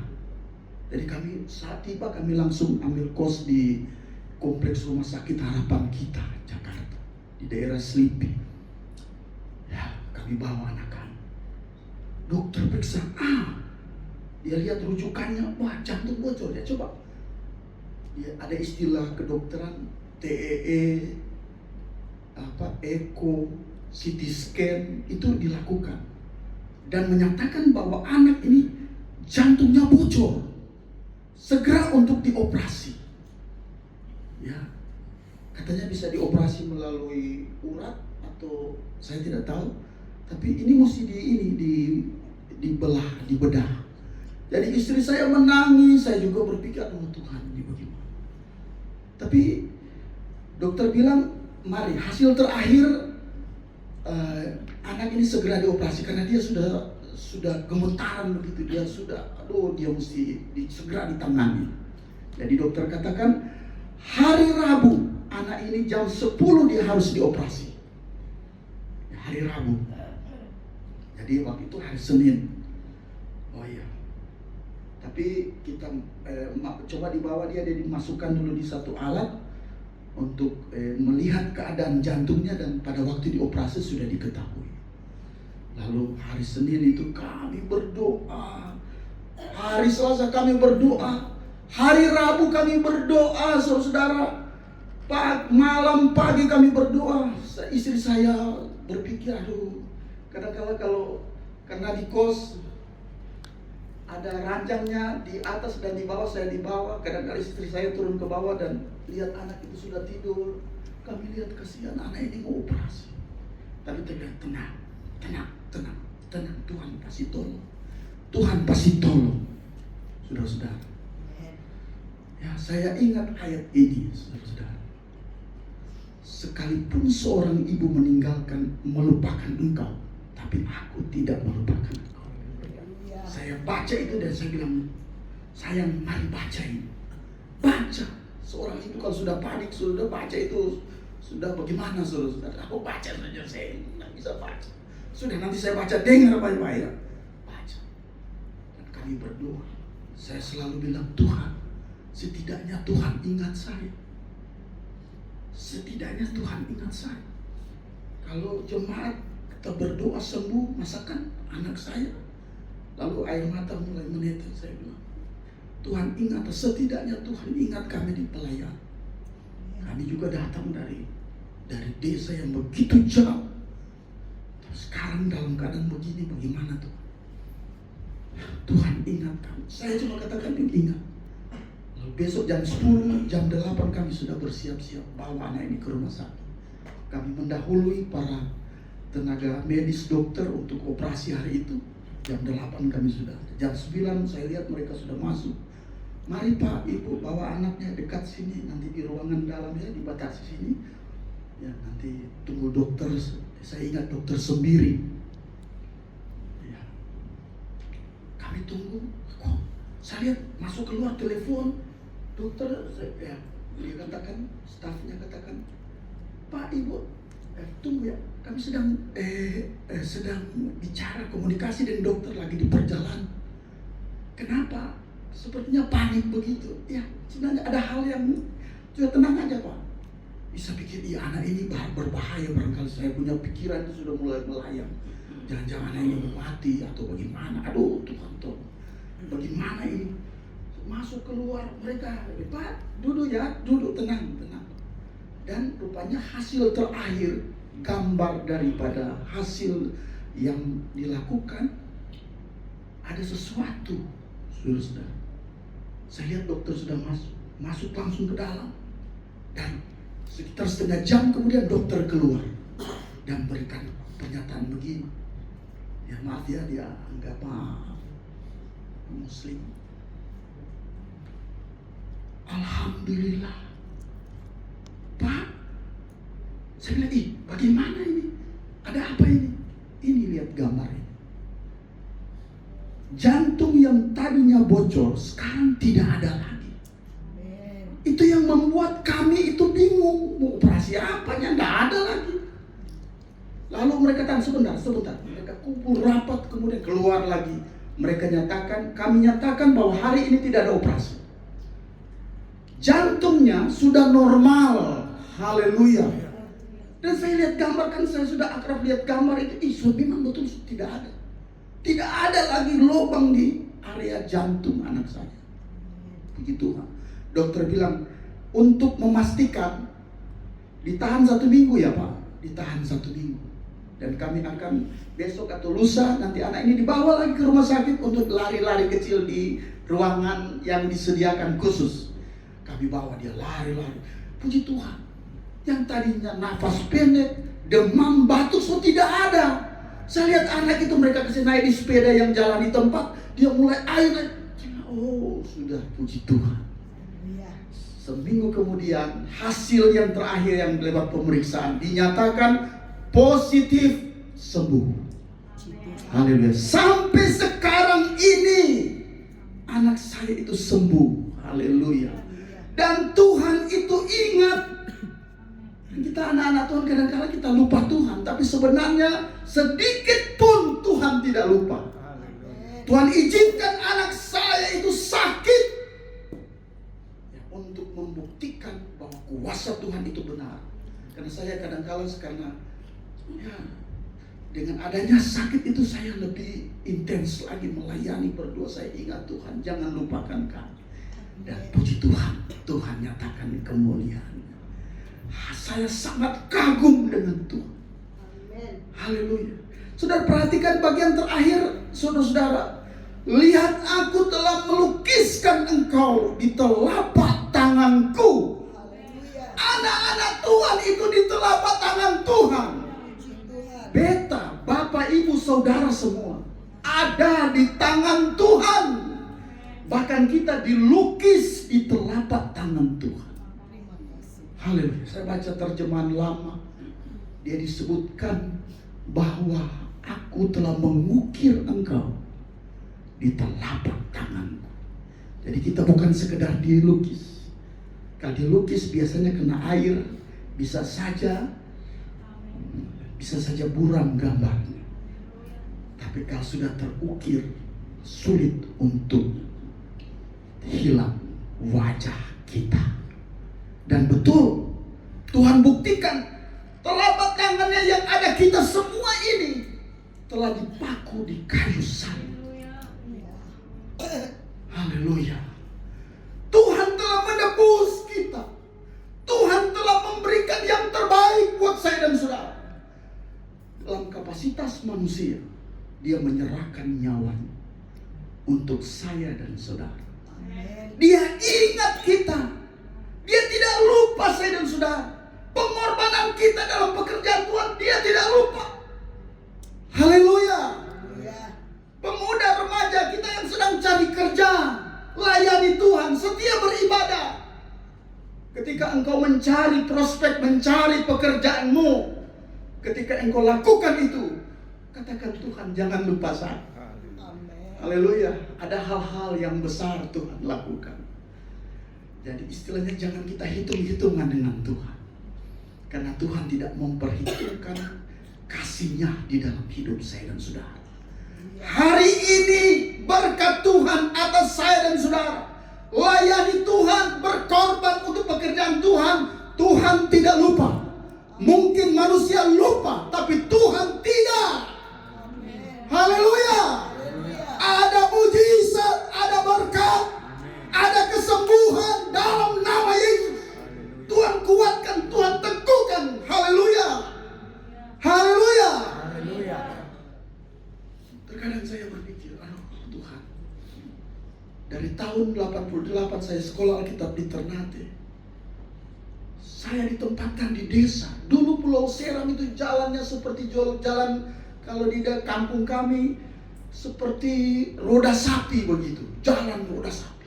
Speaker 2: Jadi kami saat tiba kami langsung ambil kos di kompleks rumah sakit Harapan Kita Jakarta di daerah Selipi. Ya, kami bawa anak kami. Dokter periksa, dia lihat rujukannya, wah jantung bocor. Ya coba, dia ada istilah kedokteran TEE, eko, CT scan itu dilakukan dan menyatakan bahwa anak ini jantungnya bocor, segera untuk dioperasi. Ya, katanya bisa dioperasi melalui urat atau saya tidak tahu, tapi ini mesti dibedah. Jadi istri saya menangis, saya juga berpikir, Tuhan ini bagaimana? Tapi dokter bilang, mari hasil terakhir anak ini segera dioperasi karena dia sudah gemetaran begitu, dia mesti segera ditangani. Jadi dokter katakan hari Rabu anak ini jam 10 dia harus dioperasi. Hari Rabu. Jadi waktu itu hari Senin. Oh iya. Tapi kita coba dibawa dia dimasukkan dulu di satu alat untuk melihat keadaan jantungnya, dan pada waktu dioperasi sudah diketahui. Lalu hari Senin itu kami berdoa, hari Selasa kami berdoa, hari Rabu kami berdoa, saudara. Malam pagi kami berdoa. Istri saya berpikir, kadang-kala kalau karena di kos ada ranjangnya di atas dan di bawah, saya di bawah. Kadang-kadang istri saya turun ke bawah dan lihat anak itu sudah tidur. Kami lihat kasihan anak ini mau operasi. Tapi tenang. Tuhan pasti tolong. Tuhan pasti tolong. Saudara-saudara. Ya, saya ingat ayat ini, saudara-saudara. Sekalipun seorang ibu melupakan engkau, tapi aku tidak melupakan engkau. Saya baca itu dan saya bilang, sayang, mari baca ini. Baca. Seorang ibu kalau sudah panik, sudah baca itu, sudah bagaimana saudara? Aku baca saja, saya tidak bisa baca. Sudah, nanti saya baca, dengar baik-baik. Baca. Dan kami berdoa. Saya selalu bilang, Tuhan, setidaknya Tuhan ingat saya. Setidaknya Tuhan ingat saya. Kalau jemaat kita berdoa sembuh, masakan anak saya, lalu air mata mulai menetes, saya bilang, Tuhan ingat, setidaknya Tuhan ingat kami di pelayan. Kami juga datang dari desa yang begitu jauh. Sekarang dalam keadaan begini, bagaimana Tuhan? Tuhan ingat kami. Saya cuma katakan ingat. Lalu besok jam 10, jam 8 kami sudah bersiap-siap bawa anak ini ke rumah sakit. Kami mendahului para tenaga medis dokter untuk operasi hari itu. Jam 8 kami sudah. Jam 9 saya lihat mereka sudah masuk. Mari Pak, Ibu bawa anaknya dekat sini, nanti di ruangan dalam ya, dibatasi sini. Ya, nanti tunggu dokter. Saya ingat dokter Sembiri. Ya. Kami tunggu. Kok saya lihat masuk keluar telepon. Dokter, ya, dia katakan, stafnya katakan, Pak, Ibu, tunggu ya, kami sedang bicara komunikasi dengan dokter lagi di perjalanan. Kenapa? Sepertinya panik begitu. Ya, sebenarnya ada hal yang sudah tenang aja Pak. Bisa pikir, iya anak ini berbahaya, barangkali saya punya pikiran itu sudah mulai melayang. Jangan-jangan anak ini mati atau bagaimana? Aduh Tuhan tolong. Bagaimana ini? Masuk keluar mereka, Pak, duduk ya, duduk tenang. Dan rupanya hasil terakhir, gambar daripada hasil yang dilakukan, ada sesuatu, saudara. Saya lihat dokter sudah masuk langsung ke dalam. Dan sekitar setengah jam kemudian dokter keluar dan berikan pernyataan begini. Ya maaf ya, dia anggap Muslim. Alhamdulillah. Pak, saya bilang, bagaimana ini? Ada apa ini? Ini lihat gambar ini. Jantung yang tadinya bocor sekarang tidak ada lagi. Itu yang membuat kami itu bingung. Mau operasi apanya? Tidak ada lagi. Lalu mereka katakan sebentar. Mereka kumpul rapat kemudian keluar lagi. Kami nyatakan bahwa hari ini tidak ada operasi. Jantungnya sudah normal. Haleluya. Dan saya lihat gambar, kan saya sudah akrab lihat gambar itu. Memang betul tidak ada. Tidak ada lagi lubang di area jantung anak saya. Begitu. Dokter bilang, untuk memastikan ditahan 1 minggu ya Pak. Ditahan 1 minggu. Dan kami akan besok atau lusa nanti anak ini dibawa lagi ke rumah sakit untuk lari-lari kecil di ruangan yang disediakan khusus. Kami bawa dia lari-lari. Puji Tuhan. Yang tadinya nafas pendek, demam, batuk, tidak ada. Saya lihat anak itu, mereka kasih naik di sepeda yang jalan di tempat, dia mulai air. Oh, sudah, puji Tuhan. Seminggu kemudian, hasil yang terakhir yang lewat pemeriksaan dinyatakan positif sembuh. Haleluya. Sampai sekarang ini anak saya itu sembuh. Haleluya. Dan Tuhan itu ingat. Kita anak-anak Tuhan kadang-kadang kita lupa Tuhan, tapi sebenarnya sedikit pun Tuhan tidak lupa. Tuhan izinkan anak saya itu sakit ya, untuk membuktikan bahwa kuasa Tuhan itu benar. Karena saya kadang-kadang karena ya, dengan adanya sakit itu saya lebih intens lagi melayani, berdoa. Saya ingat Tuhan, jangan lupakan kami. Dan puji Tuhan, Tuhan nyatakan kemuliaan. Saya sangat kagum dengan Tuhan. Haleluya. Saudara perhatikan bagian terakhir, saudara-saudara. Lihat, aku telah melukiskan engkau di telapak tanganku. Anak-anak Tuhan itu di telapak tangan Tuhan. Beta, Bapak, Ibu, Saudara semua ada di tangan Tuhan. Bahkan kita dilukis di telapak tangan Tuhan. Haleluya. Saya baca terjemahan lama. Dia disebutkan bahwa aku telah mengukir engkau di telapak tanganku. Jadi kita bukan sekedar dilukis. Kalau dilukis biasanya kena air, bisa saja buram gambarnya. Tapi kalau sudah terukir, sulit untuk hilang wajah kita. Dan betul, Tuhan buktikan telapak tangannya yang ada kita semua ini telah dipaku di kayu salib. Haleluya. Tuhan telah menebus kita. Tuhan telah memberikan yang terbaik buat saya dan saudara. Dalam kapasitas manusia, dia menyerahkan nyawanya untuk saya dan saudara. Dia ingat kita. Dia tidak lupa, saya dan saudara. Pengorbanan kita dalam pekerjaan Tuhan, dia tidak lupa. Haleluya. Pemuda remaja kita yang sedang cari kerja, layani Tuhan, setia beribadah. Ketika engkau mencari prospek, mencari pekerjaanmu, ketika engkau lakukan itu, katakan Tuhan jangan lupa saya. Haleluya. Ada hal-hal yang besar Tuhan lakukan. Jadi istilahnya jangan kita hitung-hitungan dengan Tuhan. Karena Tuhan tidak memperhitungkan kasih-Nya di dalam hidup saya dan saudara. Hari ini berkat Tuhan atas saya dan saudara. Layani Tuhan, berkorban untuk pekerjaan Tuhan. Tuhan tidak lupa. Mungkin manusia lupa, tapi Tuhan tidak. Haleluya. Ada mujizat, ada berkat, ada kesembuhan dalam nama Yesus. Tuhan kuatkan, Tuhan teguhkan. Haleluya. Haleluya. Terkadang saya berpikir, Tuhan, dari tahun 88 saya sekolah Alkitab di Ternate. Saya ditempatkan di desa. Dulu Pulau Seram itu jalannya seperti jalan, kalau di kampung kami seperti roda sapi begitu. Jalan roda sapi.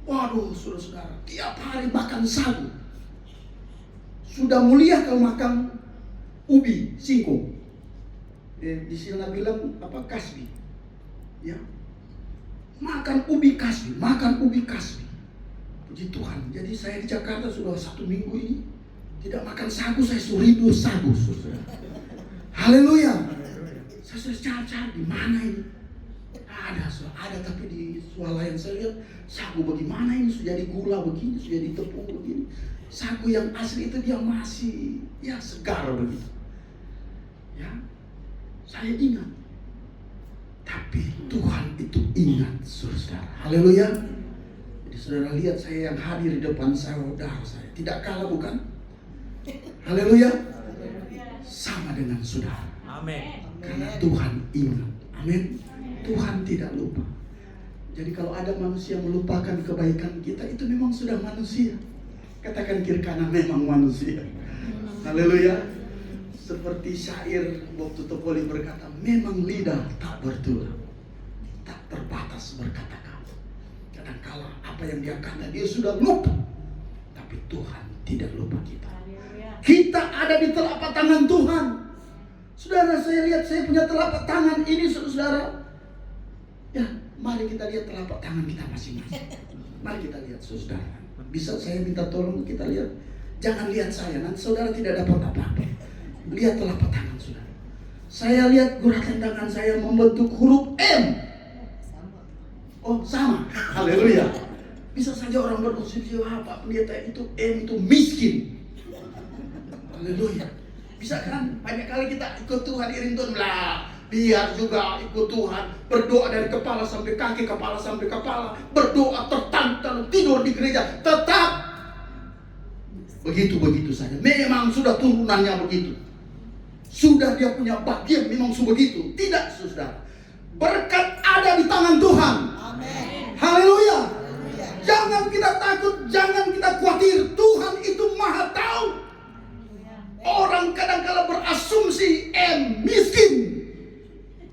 Speaker 2: Waduh, saudara-saudara, tiap hari makan sagu. Sudah mulia kalau makan ubi, singkong. Di sini bilang apa, kasbi. Ya. Makan ubi kasbi, makan ubi kasbi. Puji Tuhan. Jadi saya di Jakarta sudah 1 minggu ini tidak makan sagu, saya rindu sagu, saudara. Haleluya. Saya sudah cari-cari di mana ini. Ada tapi di swalayan saya lihat sagu bagaimana ini, sudah jadi gula begini, sudah jadi tepung begini. Sagu yang asli itu dia masih ya segar begitu. Ya, saya ingat. Tapi Tuhan itu ingat, saudara. Haleluya. Jadi saudara lihat saya yang hadir di depan saudara saya, tidak kalah bukan? Haleluya. Sama dengan saudara.
Speaker 4: Amin.
Speaker 2: Karena Tuhan ingat. Amin. Tuhan tidak lupa. Jadi kalau ada manusia melupakan kebaikan kita, itu memang sudah manusia. Katakan kiri kanan, memang manusia. Haleluya. Seperti syair waktu Topoli berkata, memang lidah tak bertulang, tak terbatas berkata-kata. Kadangkala apa yang dia kata dia sudah lupa, tapi Tuhan tidak lupa kita. Kita ada di telapak tangan Tuhan. Saudara, saya lihat saya punya telapak tangan ini, saudara. Ya, mari kita lihat telapak tangan kita masing-masing. Mari kita lihat, saudara. Bisa saya minta tolong kita lihat. Jangan lihat saya, nanti saudara tidak dapat apa-apa. Lihat telapak tangan saudara. Saya lihat guratan tangan saya membentuk huruf M. Oh, sama. Haleluya. Bisa saja orang berpikir, apa pendeta itu M itu miskin. Haleluya. Bisa kan? Banyak kali kita ikut Tuhan, iring Tuhan lah. Biar juga ikut Tuhan, berdoa dari kepala sampai kaki, kepala sampai kepala, berdoa tertantang, tidur di gereja, tetap begitu saja. Memang sudah turunannya begitu. Sudah dia punya bagian, memang begitu. Tidak, saudara. Berkat ada di tangan Tuhan. Amin. Haleluya. Jangan kita takut, jangan kita khawatir. Tuhan itu maha tahu. Orang kadang-kala berasumsi miskin.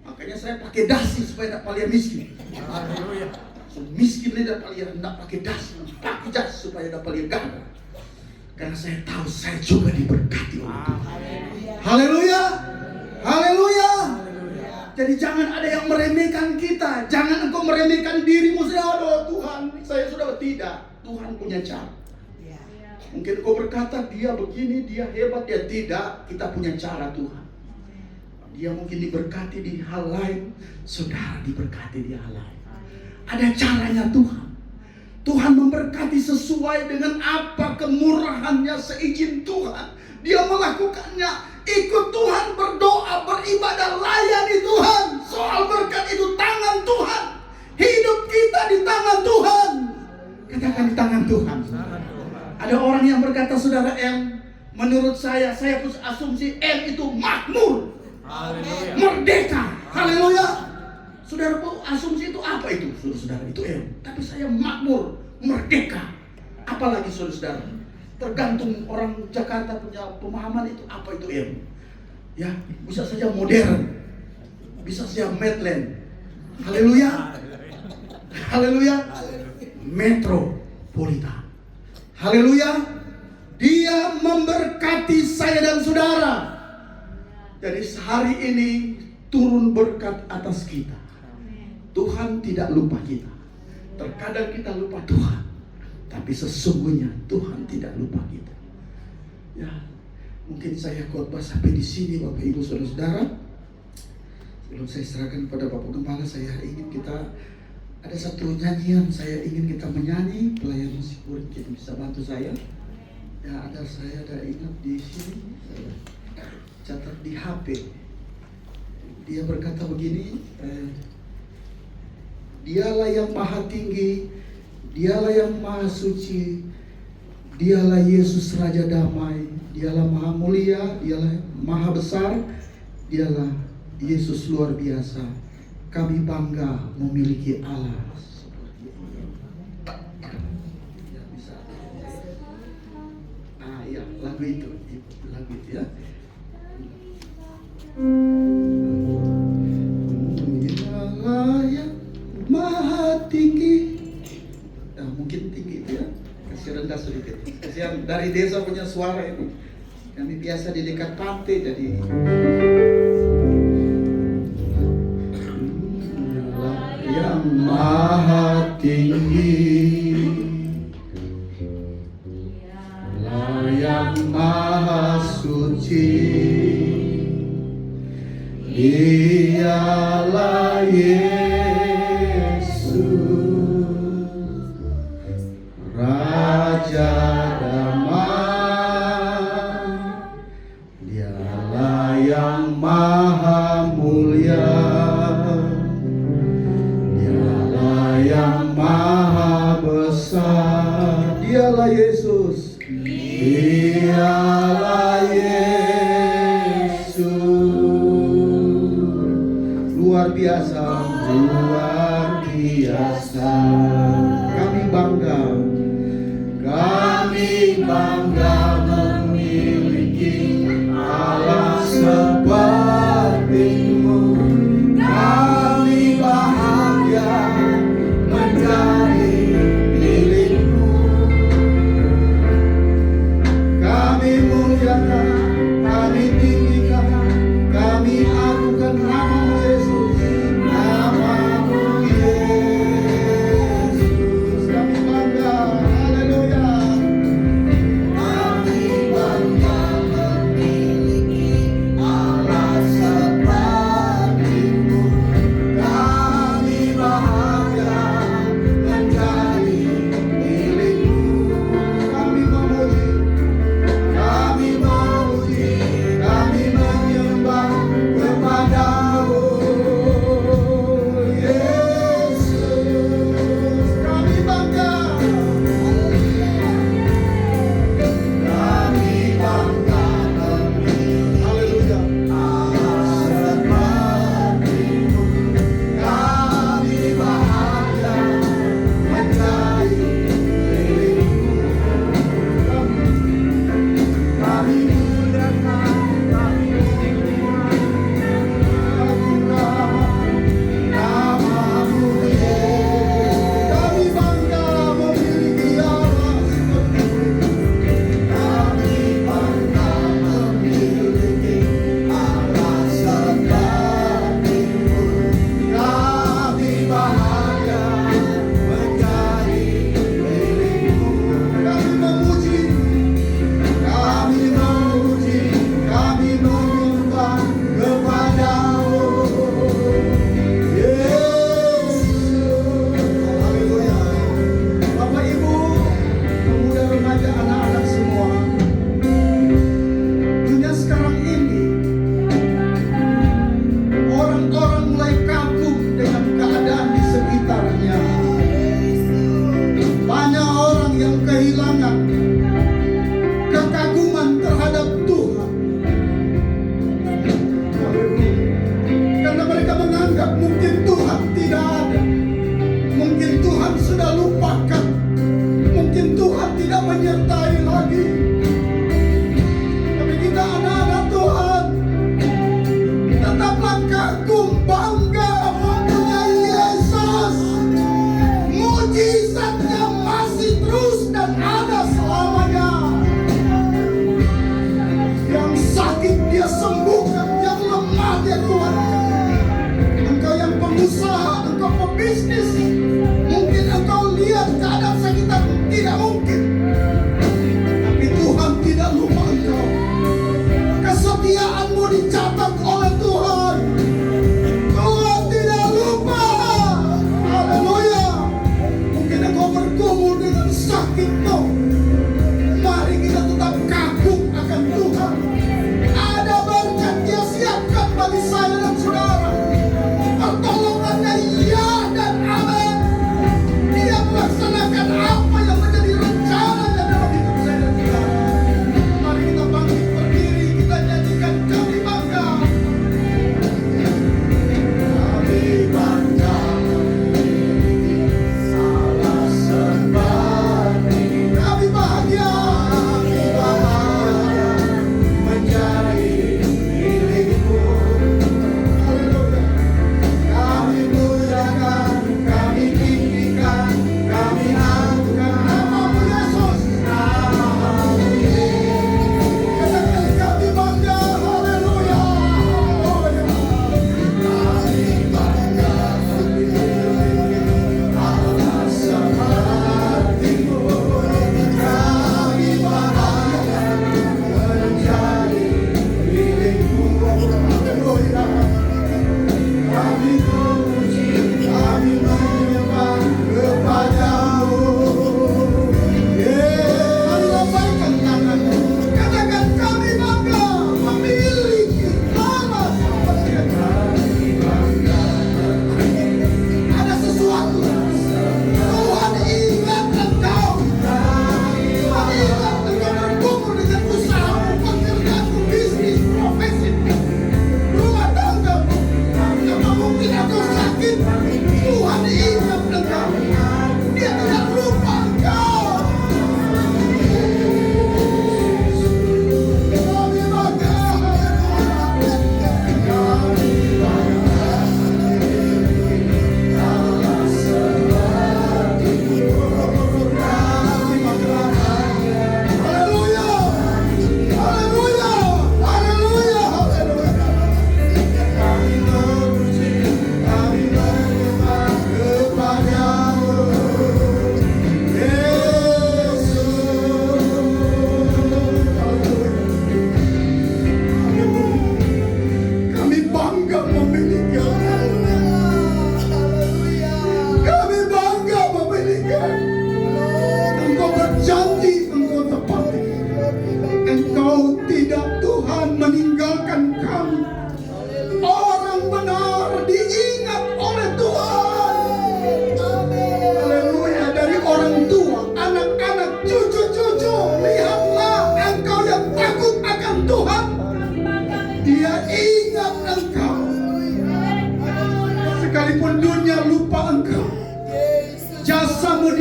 Speaker 2: Makanya saya pakai dasi supaya tidak paling miskin. Haleluya. So, miskin tidak paling tidak pakai dasi, pakai jas supaya tidak paling gagah. Karena saya tahu saya juga diberkati oleh Tuhan. Haleluya. Haleluya. Jadi jangan ada yang meremehkan kita. Jangan engkau meremehkan dirimu. Aduh Tuhan, saya sudah tidak. Tuhan punya cara. Mungkin engkau berkata dia begini, dia hebat, dia tidak. Kita punya cara Tuhan. Dia mungkin diberkati di hal lain, saudara diberkati di hal lain. Ada caranya Tuhan. Tuhan memberkati sesuai dengan apa kemurahannya, seizin Tuhan. Dia melakukannya. Ikut Tuhan, berdoa, beribadah, layani Tuhan. Soal berkat itu tangan Tuhan. Hidup kita di tangan Tuhan. Katakan di tangan Tuhan. Ada orang yang berkata, saudara M, menurut saya asumsi M itu makmur. Haleluya. Merdeka. Haleluya. Saudara asumsi itu apa itu? Saudara itu tapi saya makmur, merdeka. Apalagi saudara, tergantung orang Jakarta punya pemahaman itu apa itu ya, bisa saja modern, bisa saja Medland. Haleluya. Haleluya. Metropolitan. Haleluya. Dia memberkati saya dan saudara. Jadi hari ini turun berkat atas kita. Tuhan tidak lupa kita. Terkadang kita lupa Tuhan, tapi sesungguhnya Tuhan tidak lupa kita. Ya, mungkin saya khotbah sampai di sini, Bapak Ibu Saudara-saudara. Sebelum saya serahkan kepada Bapak Gembala, saya ingin kita ada satu nyanyian, saya ingin kita menyanyi. Pelayan musik murid kita bisa bantu saya. Ya, saya ada ingat di sini, catat di HP. Dia berkata begini, Dialah yang maha tinggi, Dialah yang maha suci, Dialah Yesus Raja Damai, Dialah maha mulia, Dialah maha besar, Dialah Yesus luar biasa. Kami bangga memiliki Allah seperti ini. Ya, bisa. Ya, lagu itu ya. Dialah yang maha tinggi. Mungkin tinggi itu ya. Kasih rendah sedikit. Kasih yang dari desa punya suara ini. Kami biasa di dekat pantai jadi. Yang maha tinggi, yang maha suci, Dialah Yesus Raja Damai, Dialah yang maha mulia, yang maha besar. Dialah Yesus. Dialah Yesus. Luar biasa. Luar biasa. Kami bangga. Kami bangga memiliki Allah seperti-Mu. Kami bahagia menjadi milik-Mu. Kami muliakan, kami tinggikan, kami agungkan nama-Mu Yesus, nama-Mu Yesus.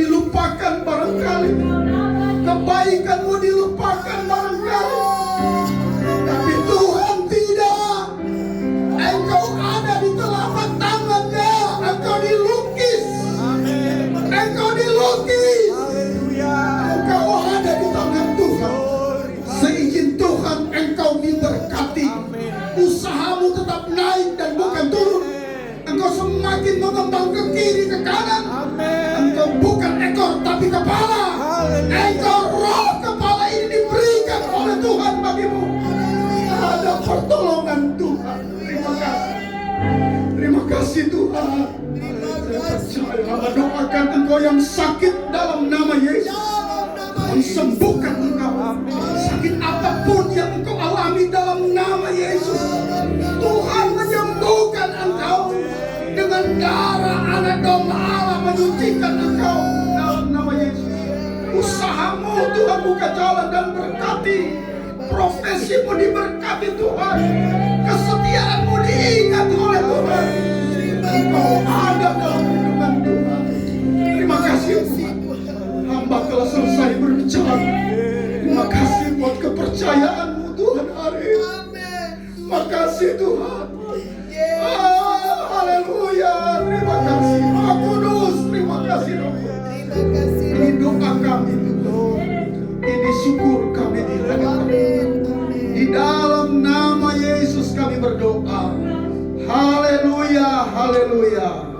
Speaker 2: dilupakan barangkali, kebaikanmu dilupakan barangkali, tapi Tuhan tidak. Engkau ada di telapak tangan-Nya, engkau dilukis, engkau dilukis, engkau ada di tangan Tuhan. Seizin Tuhan engkau diberkati, usahamu tetap naik dan bukan turun. Engkau semakin mengembang ke kiri ke kanan. Engkau bukan ekor tapi kepala. Engkau roh kepala ini diberikan oleh Tuhan bagimu. Ada pertolongan Tuhan. Terima kasih. Terima kasih Tuhan. Saya percaya, hamba doakan engkau yang sakit dalam nama Yesus. Sembuhkan engkau. Sakit apapun yang engkau alami dalam nama Yesus, Tuhan menyembuhkan engkau. Dengan darah anak domba Allah menyucikan engkau dalam nama Yesus. Usahamu Tuhan buka jalan dan berkati. Profesimu diberkati Tuhan. Kesetiaanmu diingat oleh Tuhan. Engkau ada dalam hidupan Tuhan. Terima kasih Tuhan. Hamba telah selesai berbicara. Terima kasih buat kepercayaanmu Tuhan Arif. Terima kasih Tuhan. Haleluya. Terima kasih Roh Kudus. Terima kasih Roh Kudus. Ini doa kami Tuhan. Ini syukur kami di Di dalam nama Yesus kami berdoa. Haleluya. Haleluya.